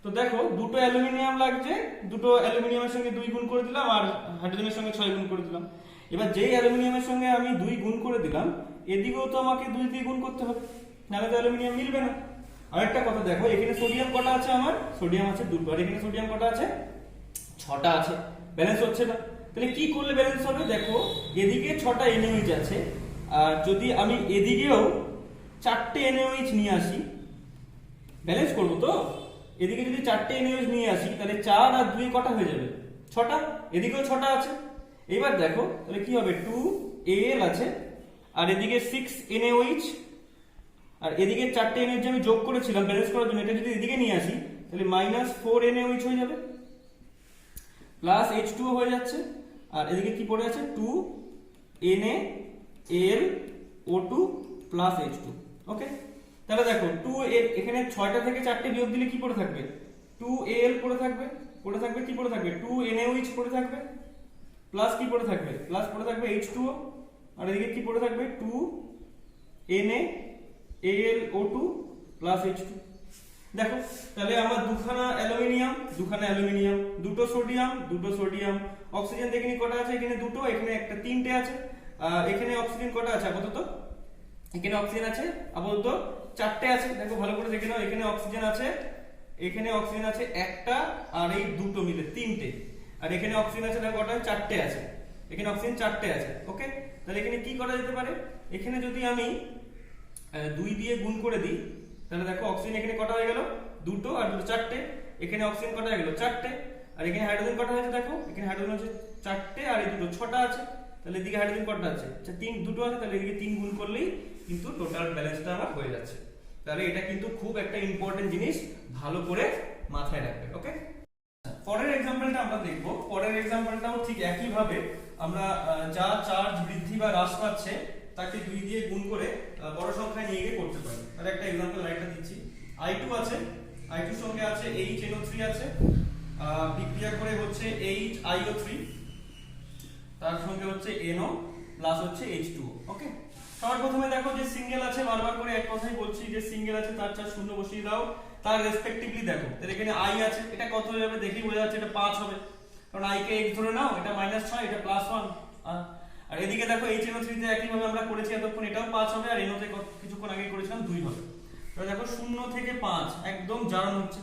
তো দেখো 2টো অ্যালুমিনিয়াম লাগছে, 2টো অ্যালুমিনিয়ামের সঙ্গে 2 গুণ করে দিলাম আর হাইড্রোজেনের সঙ্গে 6 গুণ করে দিলাম। এবার যেই অ্যালুমিনিয়ামের সঙ্গে আমি 2 গুণ করে দিলাম, এদিকেও তো আমাকে 2 দিয়ে গুণ করতে হবে, নাহলে তো অ্যালুমিনিয়াম মিলবে না। আরেকটা কথা দেখো, এখানে সোডিয়াম কটা আছে, আমার সোডিয়াম আছে 2টো আর এখানে সোডিয়াম কটা আছে 6টা আছে, ব্যালেন্স হচ্ছে না। তাহলে কি করলে ব্যালেন্স হবে, দেখো এদিকে 6টা NaOH আছে আর যদি আমি এদিকেও 4টে NaOH নিয়ে আসি, ব্যালেন্স করব তো, এদিকে যদি 4টে NaOH নিয়ে আসি তাহলে 4 আর 2 কটা হয়ে যাবে 6টা, এদিকেও 6টা আছে। এবার দেখো তাহলে কি হবে 2Al আছে আর এদিকে 6 NaOH আর এদিকে 4টে NaOH আমি যোগ করেছিলাম ব্যালেন্স করার জন্য, এটা যদি এদিকে নিয়ে আসি তাহলে -4 NaOH হয়ে যাবে, প্লাস H2O হয়ে যাচ্ছে আর এদিকে কি পড়ে আছে 2 NaAlO2 প্লাস H2। ওকে, তাহলে দেখো 2Al এখানে 6টা থেকে 4টে বিয়োগ দিলে কি পড়ে থাকবে 2Al পড়ে থাকবে কি পড়ে থাকবে 2 NaOH পড়ে থাকবে, প্লাস কি পড়ে থাকবে প্লাস পড়ে থাকবে H2O আর এদিকে কি পড়ে থাকবে 2 NaAlO2 প্লাস H2। দেখো তাহলে আমার দুখানা অ্যালুমিনিয়াম 2টো সোডিয়াম, অক্সিজেন দেখিনি কটা আছে, এখানে 2টো, এখানে একটা 3টে আছে, এখানে অক্সিজেন কটা আছে আপাতত, এখানে অক্সিজেন আছে আপাতত 4টে আছে। দেখো ভালো করে দেখে নাও, এখানে অক্সিজেন আছে একটা আর এই 2টো মিলে 3টে, আর এখানে অক্সিজেন আছে দেখো কটা 4টে আছে, এখানে অক্সিজেন 4টে আছে। ওকে, তাহলে এখানে কি করা যেতে পারে, এখানে যদি আমি 2 দিয়ে গুণ করে দিই তাহলে দেখো অক্সিজেন এখানে কটা হয়ে গেল 2টো আর 2টো 4টে, এখানে অক্সিজেন কটা হয়ে গেল 4টে, আর এখানে হাইড্রোজেন কটা হয়েছে দেখো, এখানে হাইড্রোজেন হচ্ছে 4টে আর এই 2টো 6টা আছে, তাহলে এদিকে হাইড্রোজেন কটা আছে, আচ্ছা 2টো আছে, তাহলে এদিকে 3 গুণ করলেই কিন্তু টোটাল ব্যালেন্সটা আমার হয়ে যাচ্ছে। তাহলে এটা কিন্তু খুব একটা ইম্পর্টেন্ট জিনিস, ভালো করে মাথায় রাখবে। ওকে, পরের एग्जांपलটা আমরা দেখব। পরের एग्जांपलটাও ঠিক একই ভাবে আমরা যা চার্জ বৃদ্ধি বা হ্রাস পাচ্ছে তাকে 2 দিয়ে গুণ করে বড় সংখ্যায় নিয়ে গিয়ে করতে পারি। তার একটা एग्जांपल লাইনটা দিচ্ছি, I2 আছে, I2 এর সঙ্গে আছে HNO3 আছে, বিক্রিয়া করে হচ্ছে HIO3, তার সঙ্গে হচ্ছে NO প্লাস হচ্ছে H2O। ওকে, সবার প্রথমে দেখো যে সিঙ্গেল আছে, বারবার করে এক কথাই বলছি যে সিঙ্গেল আছে তার চার শূন্য বসিয়ে দাও, তার রেসপেক্টিভলি দেখো, তাহলে এখানে I আছে, এটা কত হয়ে যাবে দেখি বোঝা যাচ্ছে এটা 5 হবে, কারণ I কে x ধরে নাও, এটা -6 এটা +1, আর এদিকে দেখো HNO3 তে একই ভাবে আমরা করেছি এতক্ষণ, এটাও 5 হবে আর NO তে কিছুক্ষণ আগে করেছিলাম 2 হবে। তাহলে দেখো 0 থেকে 5 একদম জারণ হচ্ছে,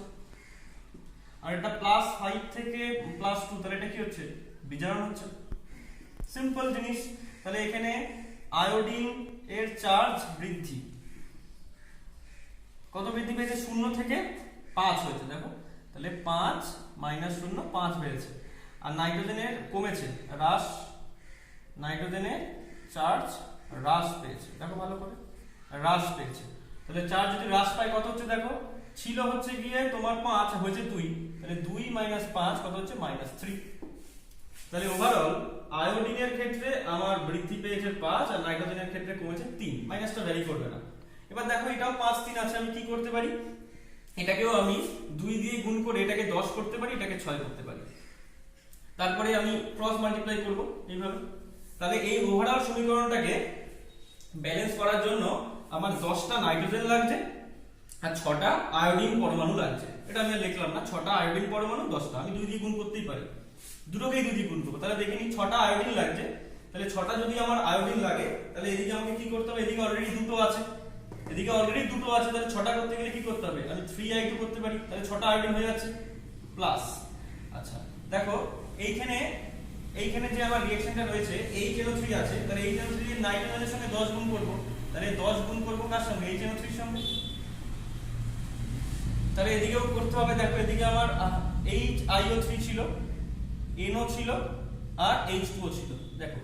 আর এটা +5 থেকে +2 তাহলে এটা কি হচ্ছে বিজারণ হচ্ছে, সিম্পল জিনিস। তাহলে এখানে আয়োডিন এর চার্জ বৃদ্ধি, কত বৃদ্ধি পেয়েছে? 0 থেকে 5 হয়েছে, দেখো তাহলে 5 মাইনাস 0 5 বেড়েছে। আর নাইট্রোজেনের কমেছে, হ্রাস, নাইট্রোজেনের চার্জ হ্রাস পেয়েছে, দেখো ভালো করে হ্রাস পেয়েছে। তাহলে চার্জ যদি হ্রাস পায় কত হচ্ছে দেখো, ছিল হচ্ছে গিয়ে তোমার 5 হয়েছে 2, তাহলে 2 মাইনাস 5 কত হচ্ছে? -3। তাহলে ওভারঅল আয়োডিনের ক্ষেত্রে আমার বৃদ্ধি পেয়েছে 5 আর নাইট্রোজেনের ক্ষেত্রে কমেছে 3, মাইনাসটা ভ্যারি করবে না। এবার দেখো এটাও 5 3 আছে, আমি কি করতে পারি? এটাকেও আমি 2 দিয়ে গুণ করে এটাকে 10 করতে পারি, এটাকে 6 করতে পারি, তারপরে আমি ক্রস মাল্টিপ্লাই করব এইভাবে। তাহলে এই ওভারঅল সমীকরণটাকে ব্যালেন্স করার জন্য আমার 10টা নাইট্রোজেন লাগছে আর 6টা আয়োডিন পরমাণু লাগছে। এটা আমি আর লিখলাম না, 6টা আয়োডিন পরমাণু 10টা, আমি 2 দিয়ে গুণ করতেই পারি, দুটোকেই 2 দিয়ে গুণ করব। তাহলে দেখে নিই 6টা আয়োডিন লাগছে, তাহলে 6টা যদি আমার আয়োডিন লাগে তাহলে এদিকে আমাকে কি করতে হবে? এদিকে অলরেডি দুটো আছে, এদিকে অলরেডি দুটো আছে, তাহলে 6টা করতে গেলে কি করতে হবে? আমি 3i2 করতে পারি, তাহলে 6টা আয়োডিন হয়ে যাচ্ছে প্লাস। আচ্ছা দেখো এইখানে যে আমার রিঅ্যাকশনটা রয়েছে HNO3 আছে, তাহলে HNO3 এর নাইট্রোজেনের সঙ্গে 10 গুণ করব, তাহলে 10 গুণ করব কার সঙ্গে? HNO3 এর সঙ্গে। তাহলে এদিকেও করতে হবে, দেখো এদিকে আমার HiO3 ছিল, NO ছিল আর H2O ছিল। দেখো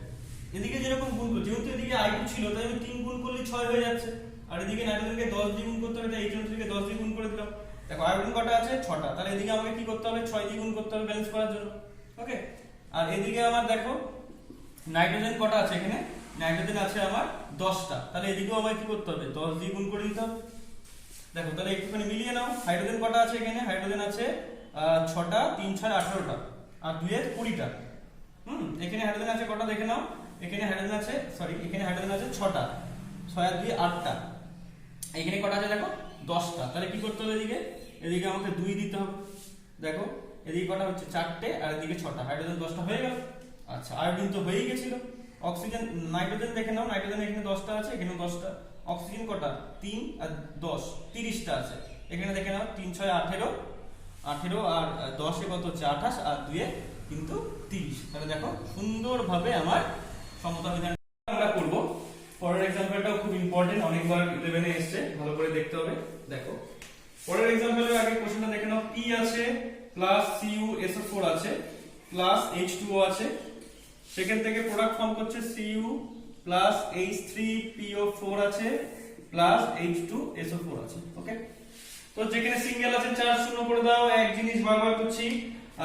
এদিকে যেরকম গুণ করব, যেহেতু এদিকে I2 ছিল তাই আমি 3 গুণ করলে 6 হয়ে যাচ্ছে, আর এদিকে নাইট্রোজেনকে 10 দিয়ে গুণ করতে হবে, তাই HNO3 কে 10 দিয়ে গুণ করে দিলাম। দেখো আয়োডিন কটা আছে? 6টা, তাহলে এদিকে আমাকে কি করতে হবে? 6 দিয়ে গুণ করতে হবে ব্যালেন্স করার জন্য। ওকে, আর এদিকে আমার দেখো নাইট্রোজেন কটা আছে? এখানে নাইট্রোজেন আছে আমার 10টা, তাহলে এদিকেও আমাকে কি করতে হবে? 10 দিয়ে গুণ করে দিতে হবে। দেখো তাহলে একটুখানি মিলিয়ে নাও, হাইড্রোজেন কটা আছে? এখানে হাইড্রোজেন আছে 6টা, 3 6 18টা আর 2 এর 20টা। এখানে হাইড্রোজেন আছে কটা দেখে নাও, এখানে হাইড্রোজেন আছে, সরি এখানে হাইড্রোজেন আছে 6টা, 6 আর 2 8টা। এখানে কটা আছে দেখো? 10টা। তাহলে কি করতে হবে? এদিকে আমাকে 2 দিতে হবে। দেখো এদিকে কটা হচ্ছে? 4টে আর এদিকে 6টা, হাইড্রোজেন 10টা হয়ে গেল। আচ্ছা আয়োডিন তো হয়েই গেছিল। অক্সিজেন, নাইট্রোজেন দেখে নাও, নাইট্রোজেন এখানে 10টা আছে, এখানে 10টা। অক্সিজেন কটা? 3 আর 10 30টা আছে। এখানে দেখে নাও 3 6 18, 18 আর 10 এ কত হচ্ছে? 28 আর 2 এ কিন্তু 30। তাহলে দেখো সুন্দরভাবে আমার সমতা বিধান আমরা করব। পরের एग्जांपलটাও খুব ইম্পর্টেন্ট, অনেকবার 11 এ এসেছে, ভালো করে দেখতে হবে। দেখো পরের एग्जांपलेর আগে কোশ্চেনটা দেখে নাও। P আছে প্লাস CuSO4 আছে প্লাস H2O আছে, সেখান থেকে প্রোডাক্ট ফর্ম করছে Cu প্লাস H3PO4 আছে প্লাস H2SO4 আছে। ওকে, তো যেখানে সিঙ্গেল আছে চার্জ শূন্য করে দাও, এক জিনিস বারবার করছি।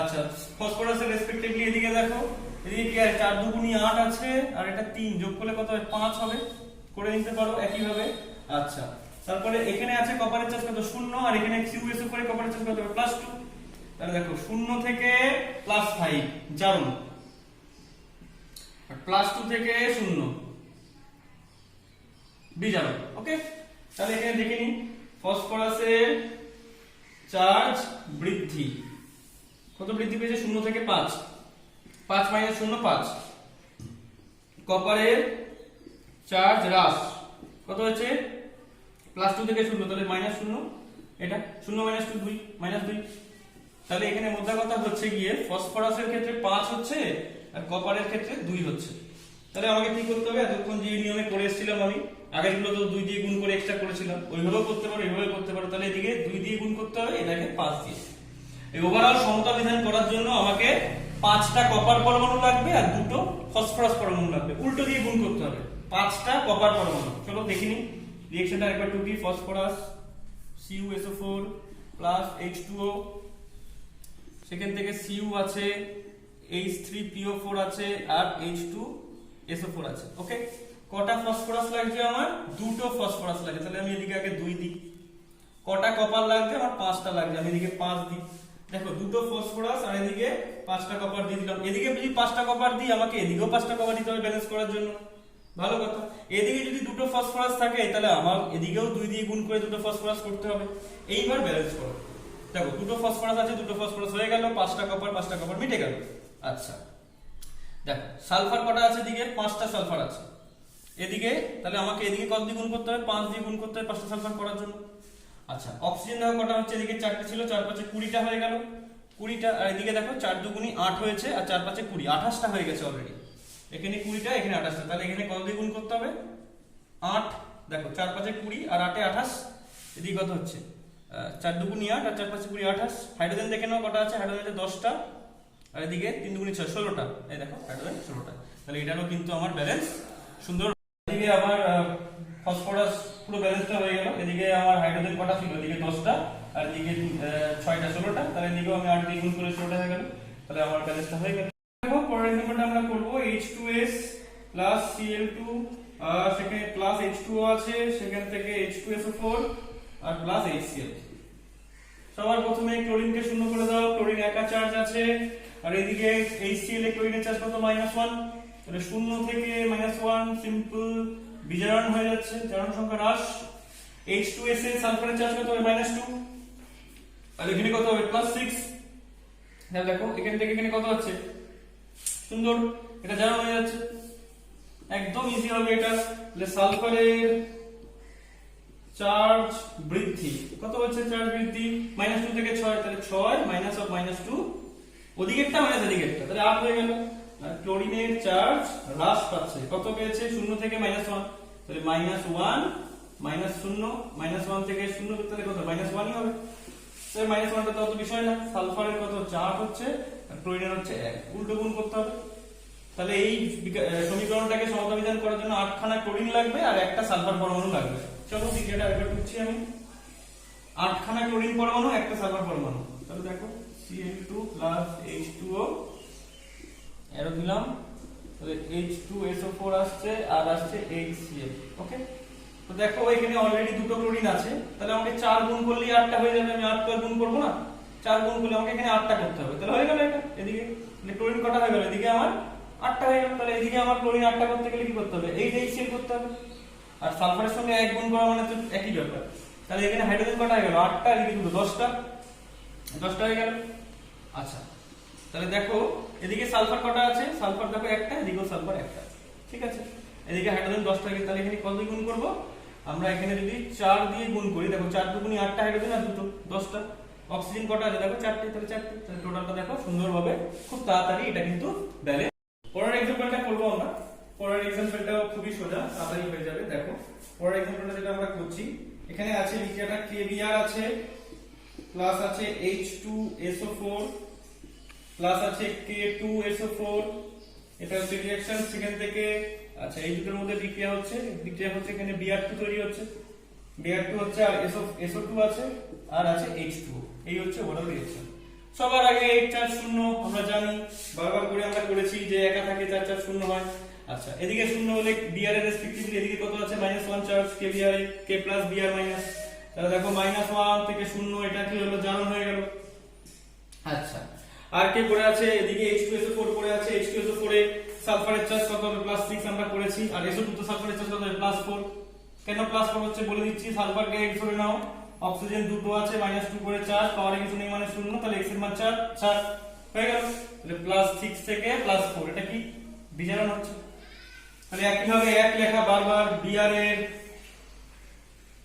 আচ্ছা ফসফরাসের রেসপেক্টিভলি এদিকে দেখো, এদিকে কি আছে? 4 দুগুণী 8 আছে আর এটা 3, যোগ করলে কত হয়? 5 হবে, করে নিতে পারো একই ভাবে। আচ্ছা তারপরে এখানে আছে কপারের চার্জ কত? 0, আর এখানে CuSO করে কপারের চার্জ কত? +2। তাহলে দেখো 0 থেকে +5 জারণ, আর +2 থেকে 0 বিজারণ। ওকে, তাহলে এখানে দেখে নিন ফসফরাসের চার্জ বৃদ্ধি কত বৃদ্ধি পেয়েছে? 0 থেকে 5, 5 - 0 5। কপারের চার্জ হ্রাস কত হয়েছে? +2 থেকে 0, তাহলে -0, এটা 0 - 2 2 -2। তাহলে এখানে মোদ্দা কথা হচ্ছে গিয়ে ফসফরাসের ক্ষেত্রে 5 হচ্ছে আর কপারের ক্ষেত্রে 2 হচ্ছে। তাহলে আমাকে কি করতে হবে? এতক্ষণ যে নিয়মে করে এসেছিলাম আমি, আগেরগুলো তো 2 দিয়ে গুণ করে এক্সট্রা করেছিলাম, ওইভাবেও করতে পারো, এইভাবে করতে পারো। তাহলে এদিকে 2 দিয়ে গুণ করতে হবে, এটাকে 5 দিয়ে। এই ওভারঅল সমতা বিধান করার জন্য আমাকে 5টা কপার পরমাণু লাগবে আর 2টো ফসফরাস পরমাণু লাগবে। উল্টো দিয়ে গুণ করতে হবে, 5টা কপার পরমাণু। চলো দেখে নিই রিঅ্যাকশনটা একবার টুকি। ফসফরাস CuSO4 প্লাস H2O, সেখান থেকে Cu আছে, H3PO4 আছে আর H2SO4 আছে। ওকে, কটা ফসফরাস লাগছে আমার? 2টো ফসফরাস লাগছে, তাহলে আমি এদিকে আগে 2 দিই। কটা কপার লাগছে? আমার 5টা লাগছে, আমি এদিকে 5 দিই। দেখো 2টো ফসফরাস আর এদিকে 5টা কপার দিয়ে দিলাম। এদিকে যদি 5টা কপার দিই, আমাকে এদিকেও 5টা কপার দিতে হবে ব্যালেন্স করার জন্য। ভালো কথা, এদিকে যদি 2টো ফসফরাস থাকে তাহলে আমার এদিকেও 2 দিয়ে গুণ করে 2টো ফসফরাস করতে হবে। এইবার ব্যালেন্স করো, দেখো 2টো ফসফরাস আছে, 2টো ফসফরাস হয়ে গেল, 5টা কপার মিটে গেল। আচ্ছা দেখো সালফার কটা আছে? এদিকে 5টা সালফার আছে এদিকে, তাহলে আমাকে এদিকে কত দিয়ে গুণ করতে হবে? 5 দিয়ে গুণ করতে হবে 5টা সালফার করার জন্য। আচ্ছা অক্সিজেন দেখো কটা হচ্ছে? এদিকে 4টে ছিল, 4 5 20টা হয়ে গেল, 20টা। আর এদিকে দেখো 4 দুগুণী 8 হয়েছে আর 4 5 20, 28টা হয়ে গেছে অলরেডি। এখানে 20টা, এখানে 28টা, তাহলে এখানে কত দিয়ে গুণ করতে হবে? 8। দেখো 4 5 20 আর 8 এ 28, এদিকে কত হচ্ছে 4 দুগুণে 8 আর 4 5 20 28। হাইড্রোজেন দেখে নাও কটা আছে, হাইড্রোজেন আছে 10টা, আর এদিকে 3 দুগুণে 6 16টা। এই দেখো হাইড্রোজেন 16টা। তাহলে এটারও কিন্তু আমার ব্যালেন্স সুন্দর। এদিকে আমার ফসফরাস পুরো ব্যালেন্সটা হয়ে গেল। এদিকে আমার হাইড্রোজেন কটা ছিল, এদিকে 10টা আর এদিকে 6টা 16টা। তাহলে এদিকেও আমি 8 দিয়ে গুণ করে 16টা হয়ে গেল। তাহলে আমার ব্যালেন্সটা হয়ে গেল। দেখো পরের এক্সাম্পলটা আমরা করব H2S প্লাস Cl2, সেখানে প্লাস H2O আছে, সেখান থেকে H2SO4 আর প্লাস HCl। সবার প্রথমে ক্লোরিনকে শূন্য করে দাও। ক্লোরিন একা চার্জ আছে, আর এদিকে HCl এ ক্লোরিনের চার্জ কত -1। তাহলে শূন্য থেকে -1 সিম্পল বিজারণ হয়ে যাচ্ছে, জারণ সংখ্যা হ্রাস। H2S এর সালফারের চার্জ কত হবে -2, তাহলে এখানে কত হবে +6। তাহলে দেখো এখান থেকে এখানে কত হচ্ছে, সুন্দর এটা জারণ হয়ে যাচ্ছে, একদম ইজি হবে এটা। তাহলে সালফারের চার্জ বৃদ্ধি কত হচ্ছে, চার্জ বৃদ্ধি -2 থেকে 6, তাহলে 6 -2 ওদিকেরটা মাইনাস এদিকেরটা, তাহলে 8 হয়ে গেল। আর ক্লোরিনের চার্জ হ্রাস পাচ্ছে, কত পেয়েছে, 0 থেকে -1, তাহলে -1 -0 -1 থেকে 0, তাহলে কত -1ই হবে। তাহলে -1টা তো অত বিষয় না। সালফারের কত 4 হচ্ছে আর ক্লোরিনের হচ্ছে 1, উল্টো গুণ করতে হবে। তাহলে এই সমীকরণটাকে সমতাবিধান করার জন্য 8খানা ক্লোরিন লাগবে আর একটা সালফার পরমাণু লাগবে। চলো বিক্রিয়াটা একবার করছি আমি। 8খানা ক্লোরিন পরমাণু, একটা সালফার পরমাণু। তাহলে দেখো Cl2 H2O এরো দিলাম, তাহলে H2SO4 আসছে আর আসছে HCl। ওকে, তো দেখো এখানে অলরেডি দুটো ক্লোরিন আছে, তাহলে আমাকে 4 গুণ করলেই 8টা হয়ে যাবে। আমি 8 তো আর গুণ করব না, 4 গুণ করলে আমাকে এখানে 8টা করতে হবে। তাহলে হয়ে গেল এটা। এদিকে ক্লোরিন কটা হয়ে গেল, এদিকে আমার 8টা হয়ে গেল। তাহলে এদিকে আমার ক্লোরিন 8টা করতে গেলে কি করতে হবে, এই HCl করতে হবে। আর সালফারের সঙ্গে 1 গুণ করা মানে তো একই ব্যাপার। তাহলে এখানে হাইড্রোজেন কটা হয়ে গেল, 8টা, এদিকে দুটো 10টা হয়ে গেল। আচ্ছা, তাহলে দেখো এদিকে সালফার কটা আছে, সালফার দেখো একটা, এদিকেও সালফার একটা, ঠিক আছে। এদিকে হাইড্রোজেন 10টা, তাহলে এখানে কত গুণ করব আমরা, এখানে যদি 4 দিয়ে গুণ করি, দেখো 4 দুগুণে 8টা হাইড্রোজেন আর দুটো 10টা। অক্সিজেন কটা আছে দেখো 4টে, তাহলে 4টে, তাহলে টোটালটা দেখো সুন্দরভাবে খুব তাড়াতাড়ি এটা কিন্তু ব্যালেন্স। পরের এক্সাম্পলটা করব আমরা। পরের এক্সাম্পলটাও খুবই সোজা, তাড়াতাড়ি হয়ে যাবে। দেখো পরের এক্সাম্পলটা যেটা আমরা করছি, এখানে আছে বিক্রিয়াটা KBr আছে, প্লাস আছে H2SO4 প্লাস আছে K2SO4, এটা হচ্ছে রিঅ্যাকশন। সেখান থেকে আচ্ছা এই দুটোর মধ্যে বিক্রিয়া হচ্ছে এখানে Br2 তৈরি হচ্ছে, Br2 হচ্ছে আর SO2 আছে আর আছে H2O, এই হচ্ছে ওভারঅল রিঅ্যাকশন। সবার আগে H চার্জ শূন্য, আমরা জানি বারবার করে আমরা করেছি যে একা থাকে 4 চার্জ শূন্য হয়। আচ্ছা এদিকে শূন্য হলে Br এর রেসপেক্টিভলি এদিকে কত আছে -1 চার্জ KBr এ, K প্লাস Br মাইনাস। তাহলে দেখো -1 থেকে 0, এটা কি হলো, জারণ হয়ে গেল। আচ্ছা আর কে পড়ে আছে, এদিকে H2SO4 পড়ে আছে। H2SO4 এ সালফারের চার্জ কত হবে, +6 আমরা করেছি, আর SO2 তো সালফারের চার্জ কত হবে, +4। কেন +4 হচ্ছে বলে দিচ্ছি, সালফারকে X ধরে নাও, অক্সিজেন দুটো আছে, -2 করে চার্জ, পাওয়ারে কিছু নেই মানে 0, তাহলে X এর মান 4 হয়ে গেল। তাহলে +6 থেকে +4, এটা কি বিজারণ হচ্ছে। তাহলে একইভাবে এক লেখা বারবার, Br এর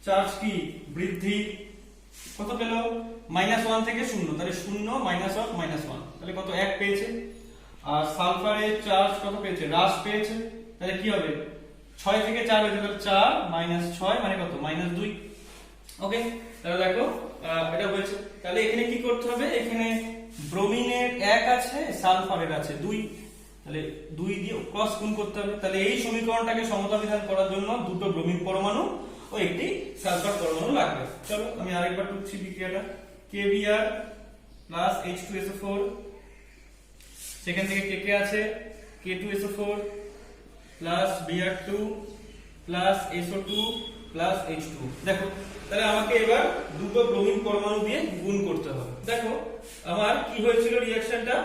চার্জ কি বৃদ্ধি, কত পেল, -1 থেকে 0, তাহলে 0 -1, তাহলে কত 1 পেয়েছে। আর সালফারের চার্জ কত পেয়েছে, হ্রাস পেয়েছে, তাহলে কি হবে 6 থেকে 4 হয়ে যাবে, 4 - 6 মানে কত, -2। ওকে, তাহলে দেখো এটা হয়েছে। তাহলে এখানে কি করতে হবে, এখানে ব্রোমিনের 1 আছে, সালফারের আছে 2, তাহলে 2 দিয়ে ক্রস গুণ করতে হবে। তাহলে এই সমীকরণটাকে সমতাবিধান করার জন্য দুটো ব্রোমিন পরমাণু ও একটি সালফার পরমাণু লাগবে। চলো আমি আরেকবার টুকছি বিক্রিয়াটা। KBr প্লাস H2SO4, সেখান থেকে কে আছে, K2SO4 plus Br2 plus SO2 plus H2। দেখো তাহলে আমাকে এবার দুটো ব্রোমিন পরমাণু দিয়ে গুণ করতে হবে। দেখো আমার কি হয়েছিল রিঅ্যাকশনটা,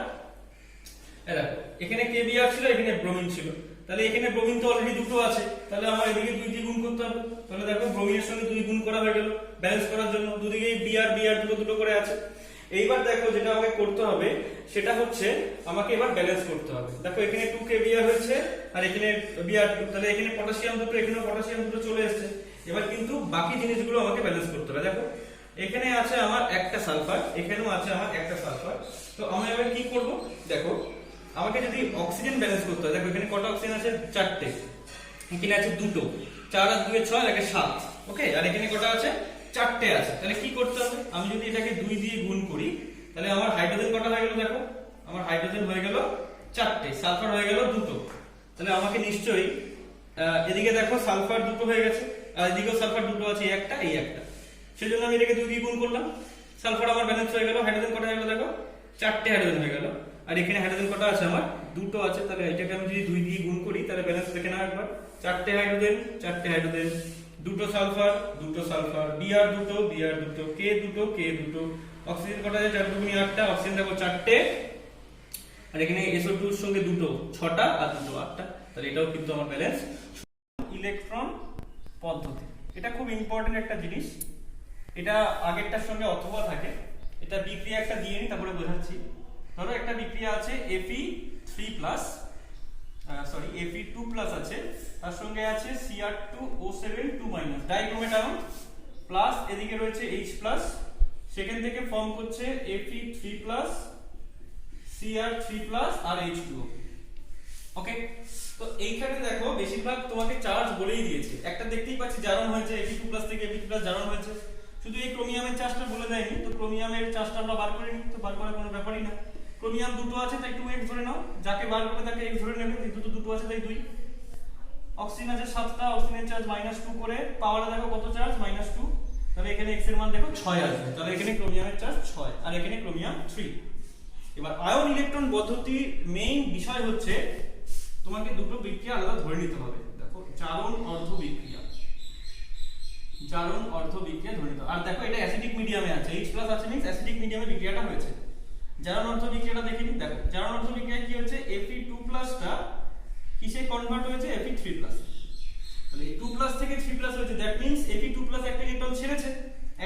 দেখো এখানে KBr ছিল, এখানে ব্রোমিন ছিল, তাহলে এখানে ব্রোমিন তো অলরেডি দুটো আছে, তাহলে আমার এদিকে 2 দিয়ে গুণ করতে হবে। তাহলে দেখো ব্রোমিনের সঙ্গে 2 গুণ করা হয়ে গেল ব্যালেন্স করার জন্য, দুদিকেই Br দুটো করে আছে। এইবার দেখো যেটা আমাকে করতে হবে সেটা হচ্ছে আমাকে এবার ব্যালেন্স করতে হবে। দেখো এখানে 2 KBr হয়েছে আর এখানে Br2, তাহলে এখানে পটাশিয়াম দুটো, এখানে পটাশিয়াম দুটো চলে এসেছে। এবার কিন্তু বাকি জিনিসগুলো আমাকে ব্যালেন্স করতে হবে। দেখো এখানে আছে আমার একটা সালফার, এখানেও আছে আমার একটা সালফার, তো আমি এবার কি করব, দেখো আমাকে যদি অক্সিজেন ব্যালেন্স করতে হয়, দেখো এখানে কটা অক্সিজেন আছে, 4টে, এখানে আছে দুটো, 4 আর 2 6 আর 1 7, ওকে, আর এখানে কটা আছে চারটে আছে, তাহলে কি করতে হবে? আমি যদি এটাকে 2 দিয়ে গুণ করি তাহলে আমার হাইড্রোজেন কটা হয়ে গেল? দেখো আমার হাইড্রোজেন হয়ে গেল চারটে, সালফার হয়ে গেল দুটো। তাহলে আমাকে নিশ্চয়ই এদিকে দেখো সালফার দুটো হয়ে গেছে, আর এদিকেও সালফার দুটো আছে, এই একটা এই একটা। সেজন্য আমি এটাকে 2 দিয়ে গুণ করলাম, সালফার আমার ব্যালেন্স হয়ে গেল। হাইড্রোজেন কটা হয়ে গেল? দেখো চারটে হাইড্রোজেন হয়ে গেল। আর এখানে হাইড্রোজেন কটা আছে? আমার দুটো আছে। তাহলে এটাকে আমি যদি 2 দিয়ে গুণ করি তাহলে ব্যালেন্স দেখে নাও একবার। চারটে হাইড্রোজেন, দুটো সালফার, Br দুটো, K দুটো। অক্সিজেন কটা আছে? 4 দুগুণে 8টা, অক্সিজেন দেখো চারটে। আর এখানে SO2 এর সঙ্গে দুটো, 6টা, আর দুটো 8টা। তাহলে এটাও কিন্তু আমার ব্যালেন্স। ইলেকট্রন পদ্ধতি, এটা খুব ইম্পর্টেন্ট একটা জিনিস। এটা আগেরটার সঙ্গে অথবা থাকে। এটা বিক্রিয়া একটা দিয়ে নি, তারপরে বোঝাচ্ছি। ধরো একটা বিক্রিয়া আছে Fe3+, Fe2+ আছে, তার সঙ্গে আছে Cr2O7 2- ডাইক্রোমেটানন প্লাস, এদিকে রয়েছে H+, সেখান থেকে ফর্ম করছে Fe3+, Cr3+ আর H2O। ওকে, তো এইখানে দেখো বেশিরভাগ তোমাকে চার্জ বলেই দিয়েছে। একটা দেখতেই পাচ্ছি জারণ হয়েছে, Fe2+ থেকে Fe3+ জারণ হয়েছে, শুধু এই ক্রোমিয়ামের চার্জটা বলে দেয়নি। তো ক্রোমিয়ামের চার্জটা আমরা বার করে নিই, তো বার করার কোনো ব্যাপারই না। ক্রোমিয়াম দুটো আছে তাই 2x ধরে নাও, যাকে বার করে তাকে x ধরে নেবে, যেহেতু দুটো আছে তাই 2। অক্সিজেন আছে 7টা, অক্সিজেনের চার্জ -2 করে, পাওয়ারে দেখো কত চার্জ? -2। তাহলে এখানে x এর মান দেখো 6 আসবে, তাহলে এখানে ক্রোমিয়ামের চার্জ 6 আর এখানে ক্রোমিয়াম 3। এবার আয়ন ইলেকট্রন পদ্ধতির মেইন বিষয় হচ্ছে তোমাকে দুটো বিক্রিয়া আলাদা ধরে নিতে হবে। দেখো জারণ অর্ধ বিক্রিয়া ধরে নিতে হবে। আর দেখো এটা অ্যাসিডিক মিডিয়ামে আছে, H+ আছে মিন্স অ্যাসিডিক মিডিয়ামে বিক্রিয়াটা হয়েছে। জারণ অর্ধ বিক্রিয়াটা দেখে নিই। দেখো জারণ অর্ধ বিক্রিয়া কি হচ্ছে? Fe2+ টা কিসে কনভার্ট হয়েছে? Fe3+। তাহলে 2+ থেকে 3+ হয়েছে, দ্যাট মিন্স Fe2+ একটা ইলেকট্রন ছেড়েছে।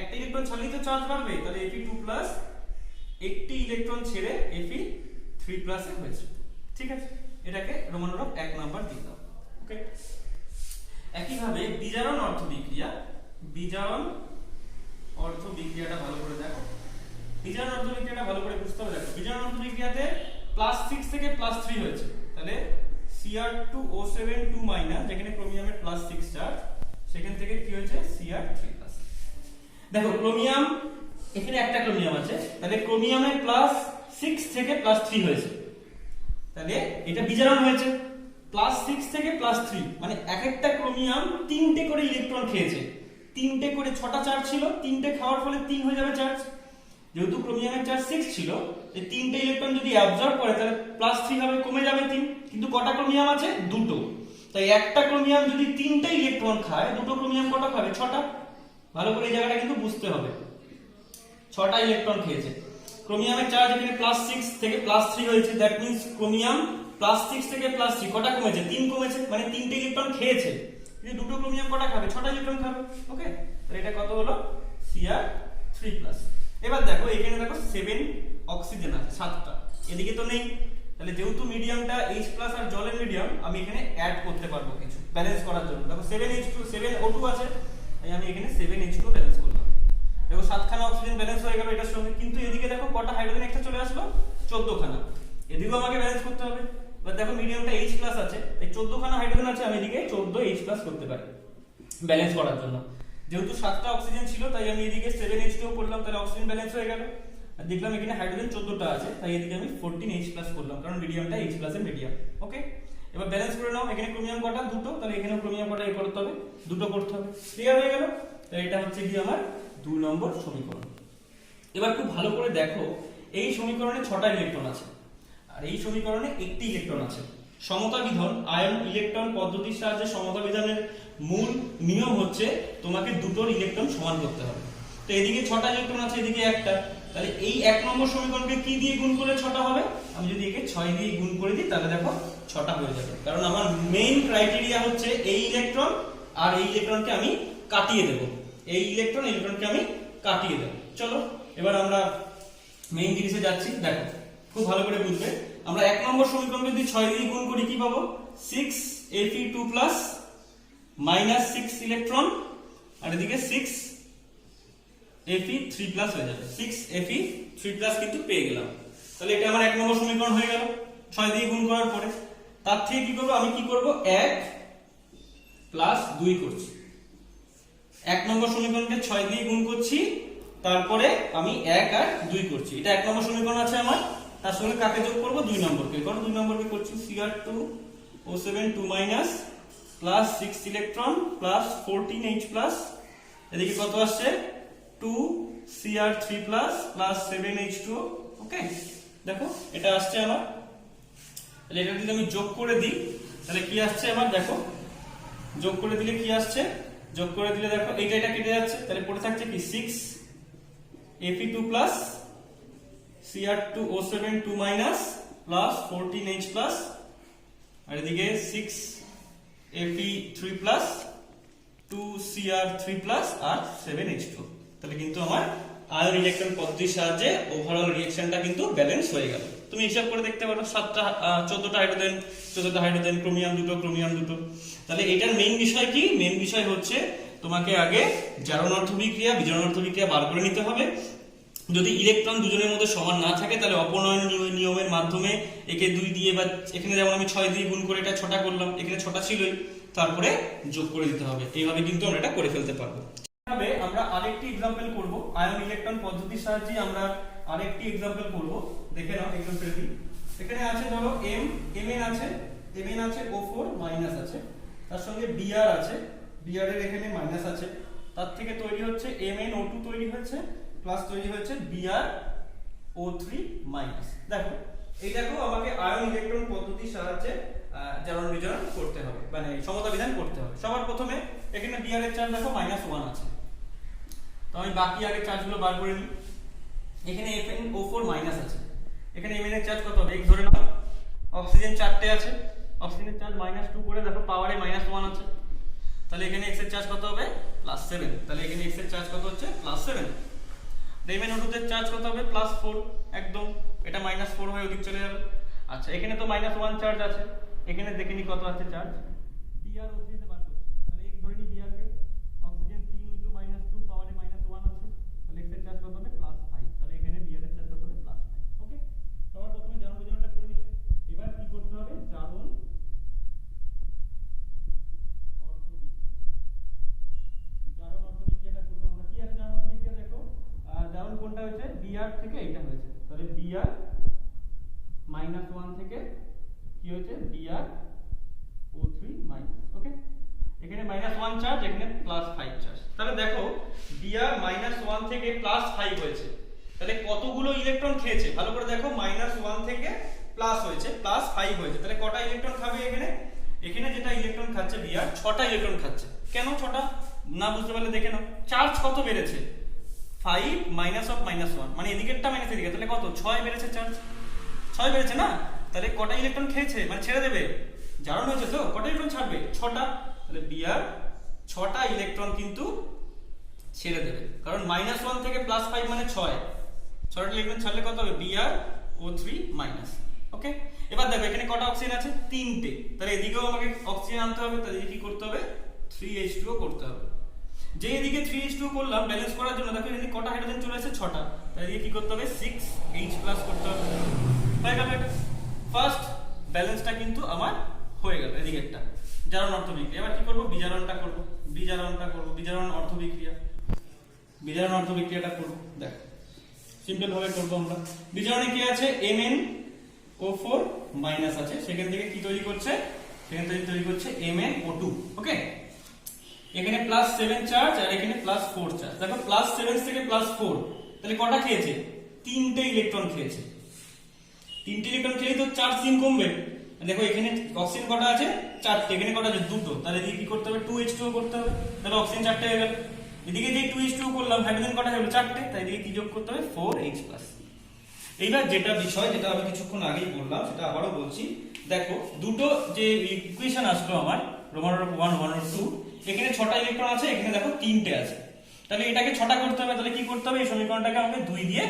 একটা ইলেকট্রন ছাড়লেই তো চার্জ বাড়বে, তাহলে Fe2+ একটি ইলেকট্রন ছেড়ে Fe3+ এ হয়েছে। ঠিক আছে, এটাকে রোমান রব 1 নাম্বার দিয়ে দাও। ওকে, একই ভাবে বিজারণ অর্ধ বিক্রিয়াটা ভালো করে দেখো। বিজারণ অর্ধ বিক্রিয়াটা ভালো করে বুঝতে হবে। দেখো বিজারণ অর্ধ বিক্রিয়াতে +6 থেকে +3 হয়েছে, তাহলে Cr2O7 2-, যেখানে ক্রোমিয়ামের +6 চার্জ, সেখান থেকে কি হয়েছে? Cr3+। দেখো ক্রোমিয়াম, এখানে একটা ক্রোমিয়াম আছে, তাহলে ক্রোমিয়ামের +6 থেকে +3 হয়েছে, তাহলে এটা বিজারণ হয়েছে। +6 থেকে +3 মানে এক একটা ক্রোমিয়াম 3টে করে ইলেকট্রন খেয়েছে। 3টে করে 6টা চার্জ ছিল, 3টে খাওয়ার ফলে 3 হয়ে যাবে চার্জ। যেহেতু ক্রোমিয়ামের চার্জ 6 ছিল, এই 3টে ইলেকট্রন যদি অ্যাবজর্ব করে তাহলে +3 হবে, কমে যাবে 3। কিন্তু কটা ক্রোমিয়াম আছে? দুটো। তাই একটা ক্রোমিয়াম যদি 3টে ইলেকট্রন খায়, দুটো ক্রোমিয়াম কটা খাবে? 6টা। ভালো করে এই জায়গাটা কিন্তু বুঝতে হবে। 6টা ইলেকট্রন খেয়েছে। ক্রোমিয়ামের চার্জ এখানে +6 থেকে +3 হয়েছে, দ্যাট মিন্স ক্রোমিয়াম +6 থেকে +3 কটা কমেছে? 3 কমেছে, মানে 3টে ইলেকট্রন খেয়েছে। কিন্তু দুটো ক্রোমিয়াম কটা খাবে? 6টা ইলেকট্রন খাবে। ওকে, তাহলে এটা কত হলো? Cr3+। এবার দেখো এখানে দেখো 7 অক্সিজেন আছে, 7টা, এদিকে তো নেই। তাহলে যেহেতু মিডিয়ামটা H+ আর জলের মিডিয়াম, আমি এখানে অ্যাড করতে পারবো কিছু ব্যালেন্স করার জন্য। দেখো 7O2 আছে, তাই আমি এখানে 7H2 ব্যালেন্স করলাম। দেখো 7খানা অক্সিজেন ব্যালেন্স হয়ে গেল এটার সঙ্গে। কিন্তু এদিকে দেখো কটা হাইড্রোজেন এক্সট্রা চলে আসলো? 14খানা। এদিকেও আমাকে ব্যালেন্স করতে হবে। এবার দেখো মিডিয়ামটা H+ আছে, তাই 14খানা হাইড্রোজেন আছে, আমি এদিকে 14H+ করতে পারি ব্যালেন্স করার জন্য। যেহেতু 7টা অক্সিজেন ছিল, তাই আমি এদিকে 7H2 করলাম, তাহলে অক্সিজেন ব্যালেন্স হয়ে গেল। আর দেখলাম এখানে হাইড্রোজেন 14টা আছে, তাই এদিকে আমি 14H+ করলাম, কারণ মিডিয়ামটা H+ এর মিডিয়াম। ওকে, এবার ব্যালেন্স করে নাও। এখানে ক্রোমিয়াম কটা? দুটো, তাহলে এখানেও ক্রোমিয়াম কটা করতে হবে? দুটো করতে হবে। ক্লিয়ার হয়ে গেল? তাই এটা হচ্ছে কি আমার 2 নম্বর সমীকরণ। এবার খুব ভালো করে দেখো, এই সমীকরণে 6টা ইলেকট্রন আছে, আর এই সমীকরণে একটি ইলেকট্রন আছে। সমতা বিধান, আয়ন ইলেকট্রন পদ্ধতির সাহায্যে সমতা বিধানের মূল নিয়ম হচ্ছে তোমাকে দুটোর ইলেকট্রন সমান করতে হবে। তো এদিকে 6টা ইলেকট্রন আছে, এদিকে একটা, তাহলে এই 1 নম্বর সমীকরণকে কি দিয়ে গুণ করলে 6টা হবে? আমি যদি একে 6 দিয়ে গুণ করে দিই তাহলে দেখো 6টা হয়ে যাবে, কারণ আমার মেইন ক্রাইটেরিয়া হচ্ছে এই ইলেকট্রন আর এই ইলেকট্রনকে আমি কাটিয়ে দেব। এই ইলেকট্রনকে আমি কাটিয়ে দেব। চলো এবার আমরা মেইন জিনিসে যাচ্ছি। দেখো খুব ভালো করে বুঝবে, আমরা 1 নম্বর সমীকরণকে যদি 6 দিয়ে গুণ করি কি পাবো? 6Fe2+ -6 ইলেকট্রন, আর এদিকে 6Fe3+ হয়ে যাবে। 6Fe3+ কিন্তু পেয়ে গেলাম। তাহলে এটা আমার 1 নম্বর সমীকরণ হয়ে গেল 6 দিয়ে গুণ করার পরে। তার থেকে কি করব? আমি কি করব? 1 + 2 করছি। এক নম্বর সমীকরণকে 6 দিয়ে গুণ করছি, তারপরে আমি 1 আর 2 করছি। এটা এক নম্বর সমীকরণ আছে আমার, তার সঙ্গে কাকে যোগ করব 2 নম্বরকে। কারণ 2 নম্বরকে করছি Cr2O7 2 minus plus 6 electron plus 14H plus, এদিকে কত আসছে 2Cr3 প্লাস প্লাস 7H2O। ওকে, দেখো এটা আসছে আমার। তাহলে এটা যদি আমি যোগ করে দিই তাহলে কি আসছে আমার, দেখো যোগ করে দিলে কি আসছে, যোগ করে দিলে দেখো এটা এটা কেটে যাচ্ছে, তাহলে পড়ে থাকছে কি 6Fe2 plus Cr2O7 2 minus plus 14H plus, আর এদিকে 6Fe3 প্লাস 2Cr3 প্লাস আর 7H2। তাহলে কিন্তু আমার আয়ন ইলেকট্রন পদ্ধতির সাহায্যে ওভারঅল রিঅ্যাকশনটা কিন্তু ব্যালেন্স হয়ে গেল। তুমি হিসাব করে দেখতে পারো 14টা হাইড্রোজেন, ক্রোমিয়াম দুটো। তাহলে এটার মেইন বিষয় কি, মেইন বিষয় হচ্ছে তোমাকে আগে জারণ অর্ধবিক্রিয়া বিজারণ অর্ধবিক্রিয়া বার করে নিতে হবে। যদি ইলেকট্রন দুজনের মধ্যে সমান না থাকে তাহলে অপনয়ন নিয়মের মাধ্যমে একে 2 দিয়ে, বা এখানে যেমন আমি 6 দিয়ে গুণ করে এটা 6টা করলাম, এখানে 6টা ছিলই, তারপরে যোগ করে দিতে হবে। এইভাবে কিন্তু আমরা এটা করে ফেলতে পারবো। আমরা আরেকটি एग्जांपल করব, আয়ন ইলেকট্রন পদ্ধতির সাহায্যে আমরা আরেকটি एग्जांपल করব। দেখে নাও एग्जांपलটি। এখানে আছে ধরো Mn আছে O4 মাইনাস আছে, তার সঙ্গে Br আছে, Br এর এখানে মাইনাস আছে, তার থেকে তৈরি হচ্ছে MnO2 তৈরি হয়েছে, প্লাস তৈরি হয়েছে BrO3 মাইনাস। দেখো এইটাকেও আমাকে আয়ন ইলেকট্রন পদ্ধতির সাহায্যে জারণ বিজারণ করতে হবে, মানে সমতা বিধান করতে হবে। সবার প্রথমে এখানে Br এর চার্জ দেখো -1 আছে, তো আমি বাকি আগে চার্জগুলো বার করে নিই। এখানে FnO4 মাইনাস আছে, এখানে Mn এর চার্জ কত হবে, এক ধরে নাও। অক্সিজেন 4টে আছে, অক্সিজেনের চার্জ -2 করে দেখো পাওয়ারে -1 আছে, তাহলে এখানে X এর চার্জ কত হবে +7, তাহলে এখানে X এর চার্জ কত হচ্ছে +7। MnO2 এর চার্জ কত হবে +4, একদম এটা -4 হয়ে ওদিক চলে যাবে। আচ্ছা এখানে তো -1 চার্জ আছে, এখানে দেখে নি কত আছে চার্জ, BrO3 তে বার করছি, তাহলে এক ধরে নি Br কে, অক্সিজেন 3 * -2 পাওয়ারে -1 আছে, তাহলে X এর চার্জ কত হবে +5, তাহলে এখানে Br এর চার্জ কত হবে +5। ওকে, সবার প্রথমে জারণ বিজারণটা করে নিলে, এবার কি করতে হবে, জারণ অর্ধবিক্রিয়াটা করব আমরা। কি আছে জারণ অর্ধবিক্রিয়া, দেখো জারণ কোনটা হয়েছে, Br থেকে এটা হয়েছে, তাহলে Br -1 থেকে কি হয়েছে BrO3 মাইনাস। ওকে, এখানে -1 চার্জ, এখানে +5 চার্জ, তাহলে দেখো Br -1 থেকে +5 হয়েছে, তাহলে কতগুলো ইলেকট্রন খেয়েছে ভালো করে দেখো, -1 থেকে প্লাস হয়েছে, +5 হয়েছে, তাহলে কটা ইলেকট্রন খাবে এখানে, এখানে যেটা ইলেকট্রন খাচ্ছে Br 6টা ইলেকট্রন খাচ্ছে। কেন 6টা না বুঝতে পারলে দেখে নাও, চার্জ কত বেড়েছে 5 -1, মানে এদিকেরটা মাইনাস এদিকে, তাহলে কত 6 বেড়েছে চার্জ, 6 বেড়েছে না, তাহলে কটা ইলেকট্রন খেয়েছে, মানে ছেড়ে দেবে, জারণ হয়েছে তো কটা ইলেকট্রন ছাড়বে 6টা, তাহলে Br 6টা ইলেকট্রন কিন্তু ছেড়ে দেবে, কারণ -1 থেকে +5 মানে 6টা ইলেকট্রন ছাড়লে কত হবে BrO3 মাইনাস। ওকে, এবার দেখো এখানে কটা অক্সিজেন আছে 3টে, তাহলে এদিকেও আমাকে অক্সিজেন আনতে হবে, তাহলে কি করতে হবে 3H2O করতে হবে। যে এদিকে 3H2O করলাম ব্যালেন্স করার জন্য, দেখো এদিকে কটা হাইড্রোজেন চলে আসছে 6টা, তাহলে এদিকে কি করতে হবে 6H+ করতে হবে। হয়ে গেল, এটা ফার্স্ট ব্যালেন্সটা কিন্তু আমার হয়ে গেল এদিকেরটা জারণ অর্ধবিক্রিয়া। এবার কি করব, বিজারণটা করব, বিজারণ অর্ধবিক্রিয়াটা করব। দেখো সিম্পল ভাবে করব আমরা। বিজারণে কি আছে, MnO4 মাইনাস আছে, সেখান থেকে কি তৈরি করছে, সেখান থেকে তৈরি করছে MnO2। ওকে, এখানে +7 চার্জ আর এখানে +4 চার্জ। দেখো +7 থেকে +4, তাহলে কটা খেয়েছে, 3টে ইলেকট্রন খেয়েছে, 3টে ইলেকট্রন খেলেই তো চার্জ দিন কমবে। দেখো এখানে অক্সিজেন কটা আছে 4টে, এখানে কটা আছে 2টো, তাহলে এদিকে কি করতে হবে 2H2O করতে হবে, তাহলে অক্সিজেন 4টে হয়ে গেল। এদিকে যে 2H2O করলাম হাইড্রোজেন কটা হলো 4টে, তাই এদিকে কি যোগ করতে হবে 4H+। এইবার যেটা বিষয়, যেটা আমি কিছুক্ষণ আগেই বললাম সেটা আবারও বলছি, দেখো দুটো যে ইকুয়েশন আসলো আমার রোমান 1 1 2, এখানে 6টা ইলেকট্রন আছে, এখানে দেখো 3টে আছে, তাহলে এটাকে 6টা করতে হবে, তাহলে কি করতে হবে, এই সমীকরণটাকে আমাকে 2 দিয়ে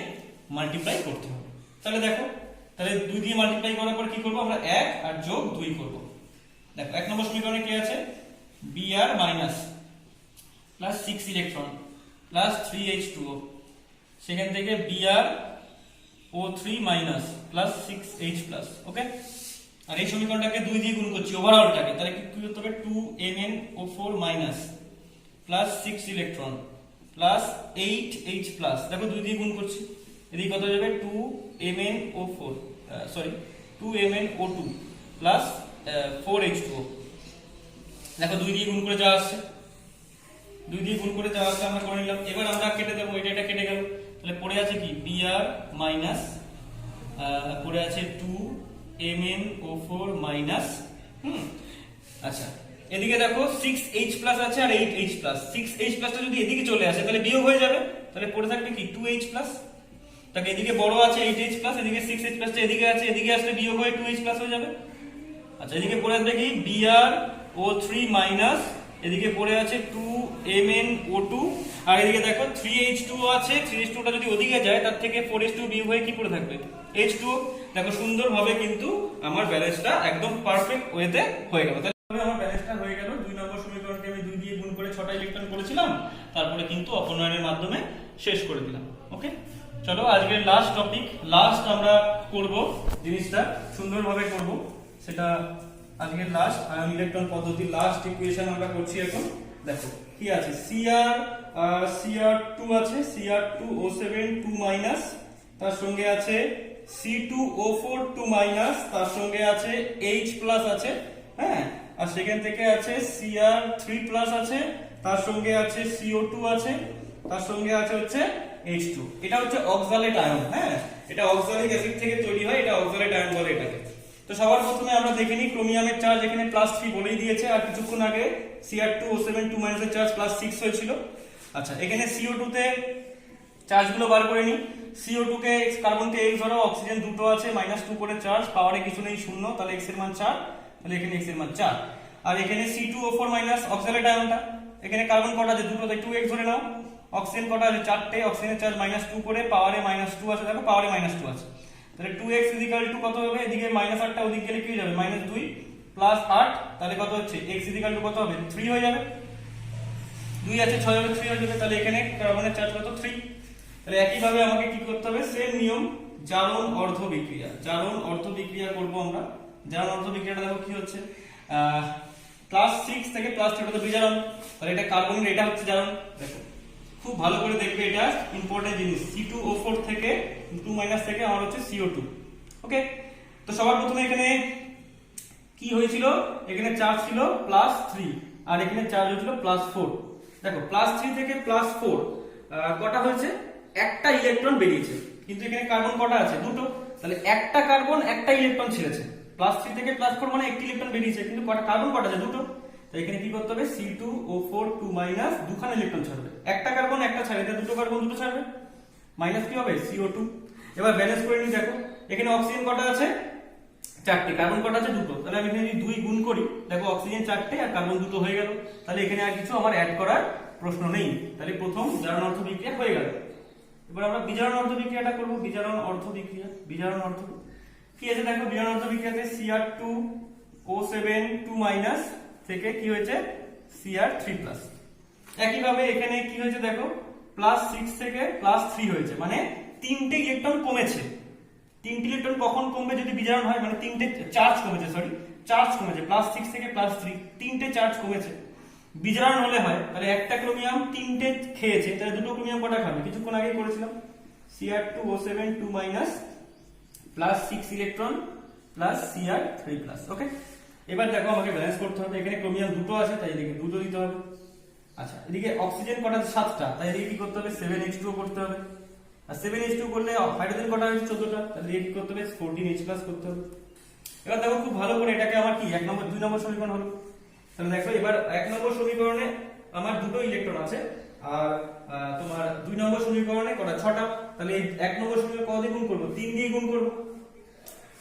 মাল্টিপ্লাই করতে হবে। তাহলে দেখো, তাহলে 2 দিয়ে মাল্টিপ্লাই করার পর কি করব আমরা, 1 আর যোগ 2 করব। দেখো 1 নম্বর সমীকরণে কি আছে, Br minus plus 6 electron plus 3H2O, সেখান থেকে BrO3 মাইনাস প্লাস 6H+। ওকে, আর এই সমীকরণটাকে 2 দিয়ে গুণ করছি ওভারঅলটাকে, তাহলে কি করতে হবে 2MnO4 minus plus 6 electron plus 8 H plus, দেখো 2 দিয়ে গুণ করছি, এদিকে কত হয়ে যাবে 2MnO4 sorry 2MnO2 plus 4H2O। দেখো 2 দিয়ে গুণ করে যা আসছে, 2 দিয়ে গুণ করে যা আসছে আমরা করে নিলাম। এবার আমরা কেটে দেবো, এটা কেটে গেল, তাহলে পড়ে আছে কি Br মাইনাস পড়ে আছে 2MnO4 মাইনাস আচ্ছা এদিকে দেখো 6H প্লাস আছে আর 8H প্লাস, 6H প্লাসটা যদি এদিকে চলে আসে তাহলে বিয়োগ হয়ে যাবে, তাহলে পড়ে থাকবে কি 2H প্লাস। তাকে এদিকে বড় আছে 8H প্লাস, এদিকে 6H প্লাসটা এদিকে আছে, এদিকে আসলে বিয়োগ হয়ে 2H প্লাস হয়ে যাবে। আচ্ছা এদিকে পড়ে আসবে কি BrO3 মাইনাস, এদিকে পড়ে আছে 2MnO2 আর এদিকে দেখো 3H2O আছে, 3H2টা যদি ওদিকে যায় তার থেকে 4H2 বিয়োগ হয়ে কি পড়ে থাকবে H2O। দেখো সুন্দরভাবে কিন্তু আমার ব্যালেন্সটা একদম পারফেক্ট ওয়েতে হয়ে গেল। আমার ব্যালেন্সটা হয়ে গেল। 2 নম্বর সমীকরণকে আমি 2 দিয়ে গুণ করে 6টা ইলেকট্রন করেছিলাম, তারপরে কিন্তু অপনয়নের মাধ্যমে শেষ করে দিলাম। ওকে, চলো আজকের লাস্ট টপিক, লাস্ট আমরা করব জিনিসটা সুন্দরভাবে করব, সেটা আজকের লাস্ট আয়ন ইলেকট্রন পদ্ধতির লাস্ট ইকুয়েশন আমরা করছি এখন। দেখো কি আছে, Cr2 আছে, Cr2O7 2 তার সঙ্গে আছে C2O4 2 তার সঙ্গে আছে H প্লাস আছে, হ্যাঁ, আর সেখান থেকে আছে Cr3 আছে, তার সঙ্গে আছে CO2 আছে, তার সঙ্গে আছে হচ্ছে H2। এটা হচ্ছে অক্সালেট আয়ন, হ্যাঁ, এটা অক্সালিক অ্যাসিড থেকে তৈরি হয়, এটা অক্সালেট আয়ন বলে এটাকে। তো সবার প্রথমে আমরা দেখে নিই ক্রোমিয়ামের চার্জ এখানে +3 বলেই দিয়েছে, আর কিছুক্ষণ আগে Cr2O7 2 এর চার্জ +6 হয়েছিল। আচ্ছা এখানে CO2 তে চার্জগুলো বার করে নিই। CO2 কে কার্বনকে x ধরো, অক্সিজেন দুটো আছে -2 করে চার্জ, পাওয়ারে কিছু নেই 0, তাহলে x এর মান 4, তাহলে এখানে x এর মান 4। আর এখানে C2O4 অক্সালেট আয়নটা, এখানে কার্বন কটা আছে দুটো, তাই 2x ধরে নাও। অক্সিজেন কটা আছে 4টে, অক্সিজেনের চার্জ -2 করে, পাওয়ারে -2 আছে, দেখো পাওয়ারে -2 আছে, তাহলে 2x কত হবে, এদিকে -8টা ওদিকে গেলে কি হয়ে যাবে -2 প্লাস 8, তাহলে কত হচ্ছে x কত হবে 3 হয়ে যাবে। 2 আছে 6 হবে 3 হয়ে যাবে, তাহলে এখানে কার্বনের চার্জ কত 3। তাহলে একই ভাবে আমাকে কি করতে হবে, সেম নিয়ম, জারণ অর্ধ বিক্রিয়া, জারণ অর্ধ বিক্রিয়া করব আমরা। জারণ অর্ধ বিক্রিয়াটা দেখো কি হচ্ছে, +6 থেকে +3 তো বিজারণ, তাহলে এটা কার্বনের, এটা হচ্ছে জারণ। দেখো খুব ভালো করে দেখবে, এটা ইম্পর্টেন্ট জিনিস, C2O4 থেকে 2 থেকে আমার হচ্ছে CO2। ওকে, তো সবার প্রথমে এখানে কি হয়েছিল, এখানে চার্জ ছিল +3 আর এখানে চার্জ হয়েছিল +4। দেখো +3 থেকে +4 কটা হয়েছে, একটা ইলেকট্রন বেরিয়েছে, কিন্তু এখানে কার্বন কটা আছে দুটো, তাহলে একটা কার্বন একটা ইলেকট্রন ছেড়েছে। +3 থেকে +4 মানে একটি ইলেকট্রন বেরিয়েছে, কিন্তু কার্বন কটা আছে দুটো, তাই এখানে কি করতে হবে C2O4 2 দুখানা ইলেকট্রন ছাড়বে, একটা কার্বন একটা ছাড়বে, তাহলে দুটো কার্বন দুটো ছাড়বে, মাইনাস কি হবে CO2। এবার ব্যালেন্স করে নিই, দেখো এখানে অক্সিজেন কটা আছে 4টে, কার্বন কটা আছে দুটো, তাহলে আমি এখানে যদি 2 গুণ করি, দেখো অক্সিজেন 4টে আর কার্বন দুটো হয়ে গেল, তাহলে এখানে আর কিছু আমার অ্যাড করার প্রশ্ন নেই, তাহলে প্রথম জারণ অর্ধ বিক্রিয়া হয়ে গেল। এবার আমরা বিজারণ অর্ধ বিক্রিয়াটা করব, বিজারণ অর্ধ বিক্রিয়া, বিজারণ অর্ধ কি আছে, দেখো বিজারণ অর্ধ বিক্রিয়াতে Cr2O7 2 থেকে কি হয়েছে Cr3+। একই ভাবে এখানে কি হয়েছে, দেখো +6 থেকে +3 হয়েছে, মানে 3টে ইলেকট্রন কমেছে। 3টে ইলেকট্রন কখন কমবে, যদি বিজারণ হয়, মানে 3টে চার্জ কমেছে, চার্জ কমেছে, +6 থেকে +3 3টে চার্জ কমেছে। বিজারণ হলে হয়, তাহলে একটা ক্রোমিয়াম 3টে খেয়েছে, তাহলে দুটো ক্রোমিয়াম কটা খাবে, কিছুক্ষণ আগে করেছিলাম, Cr2O7 2 +6 ইলেকট্রন Cr3+। ওকে, এবার দেখো আমাকে ব্যালেন্স করতে হবে, এখানে ক্রোমিয়াম দুটো আছে, তাই এদিকে দুটো দিতে হবে। আচ্ছা এদিকে অক্সিজেন কটা 7টা, তাই এদিকে কি করতে হবে 7H2O করতে হবে, আর 7H2O করলে হাইড্রোজেন কটা হচ্ছে 14টা, তাহলে এদিকে কি করতে হবে 14H+ করতে হবে। এবার দেখো খুব ভালো করে, এটাকে আমার কি 2 নম্বর সমীকরণ হলো, তাহলে দেখো এবার 1 নম্বর সমীকরণে আমার দুটো ইলেকট্রন আছে, আর তোমার 2 নম্বর সমীকরণে কটা 6টা, তাহলে এই 1 নম্বর সমীকরণ কত দিয়ে গুণ করব, 3 দিয়ে গুণ করব,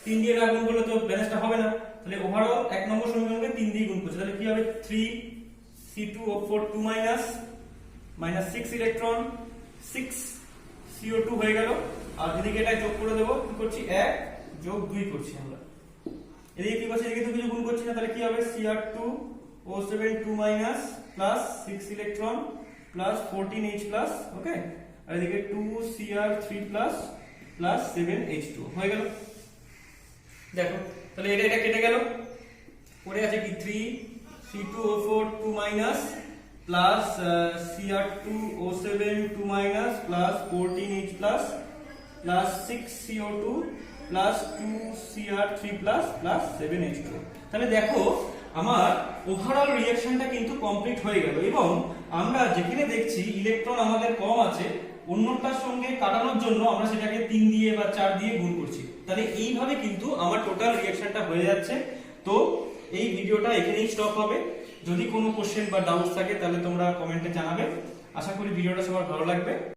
3 দিয়ে না গুণ করলে তো ব্যালেন্সটা হবে না, তাহলে ওভারঅল 1 নম্বর সমীকরণকে 3 দিয়ে গুণ করছি, তাহলে কি হবে 3C2O4 2 -6 ইলেকট্রন 6 CO2 হয়ে গেল। আর এদিকে এটা যোগ করে দেব, কি করছি 1 যোগ 2 করছি আমরা, এদিকে কি করছি, এদিকে তো কিছু গুণ করছি না, তাহলে কি হবে Cr2O7 2 +6 ইলেকট্রন 14H+। ওকে, আর এদিকে 2Cr3+ 7H2 হয়ে গেল। দেখো তাহলে এটা কেটে গেল, পড়ে আছে কি 3C2O4 2 plus Cr2O7 2 minus plus 14H plus plus 6CO2 plus 2Cr3 plus plus 7H2। তাহলে দেখো আমার ওভারঅল রিঅ্যাকশনটা কিন্তু কমপ্লিট হয়ে গেল এবং আমরা যেখানে দেখছি ইলেকট্রন আমাদের কম আছে অন্যটার সঙ্গে কাটানোর জন্য আমরা সেটাকে 3 দিয়ে বা 4 দিয়ে গুণ করছি। তাহলে এইভাবে কিন্তু আমার টোটাল রিঅ্যাকশনটা হয়ে যাচ্ছে। তো এই ভিডিওটা এখানেই স্টপ হবে। যদি কোনো কোশ্চেন বা ডাউটস থাকে তাহলে তোমরা কমেন্টে জানাবে। আশা করি ভিডিওটা সবার ভালো লাগবে।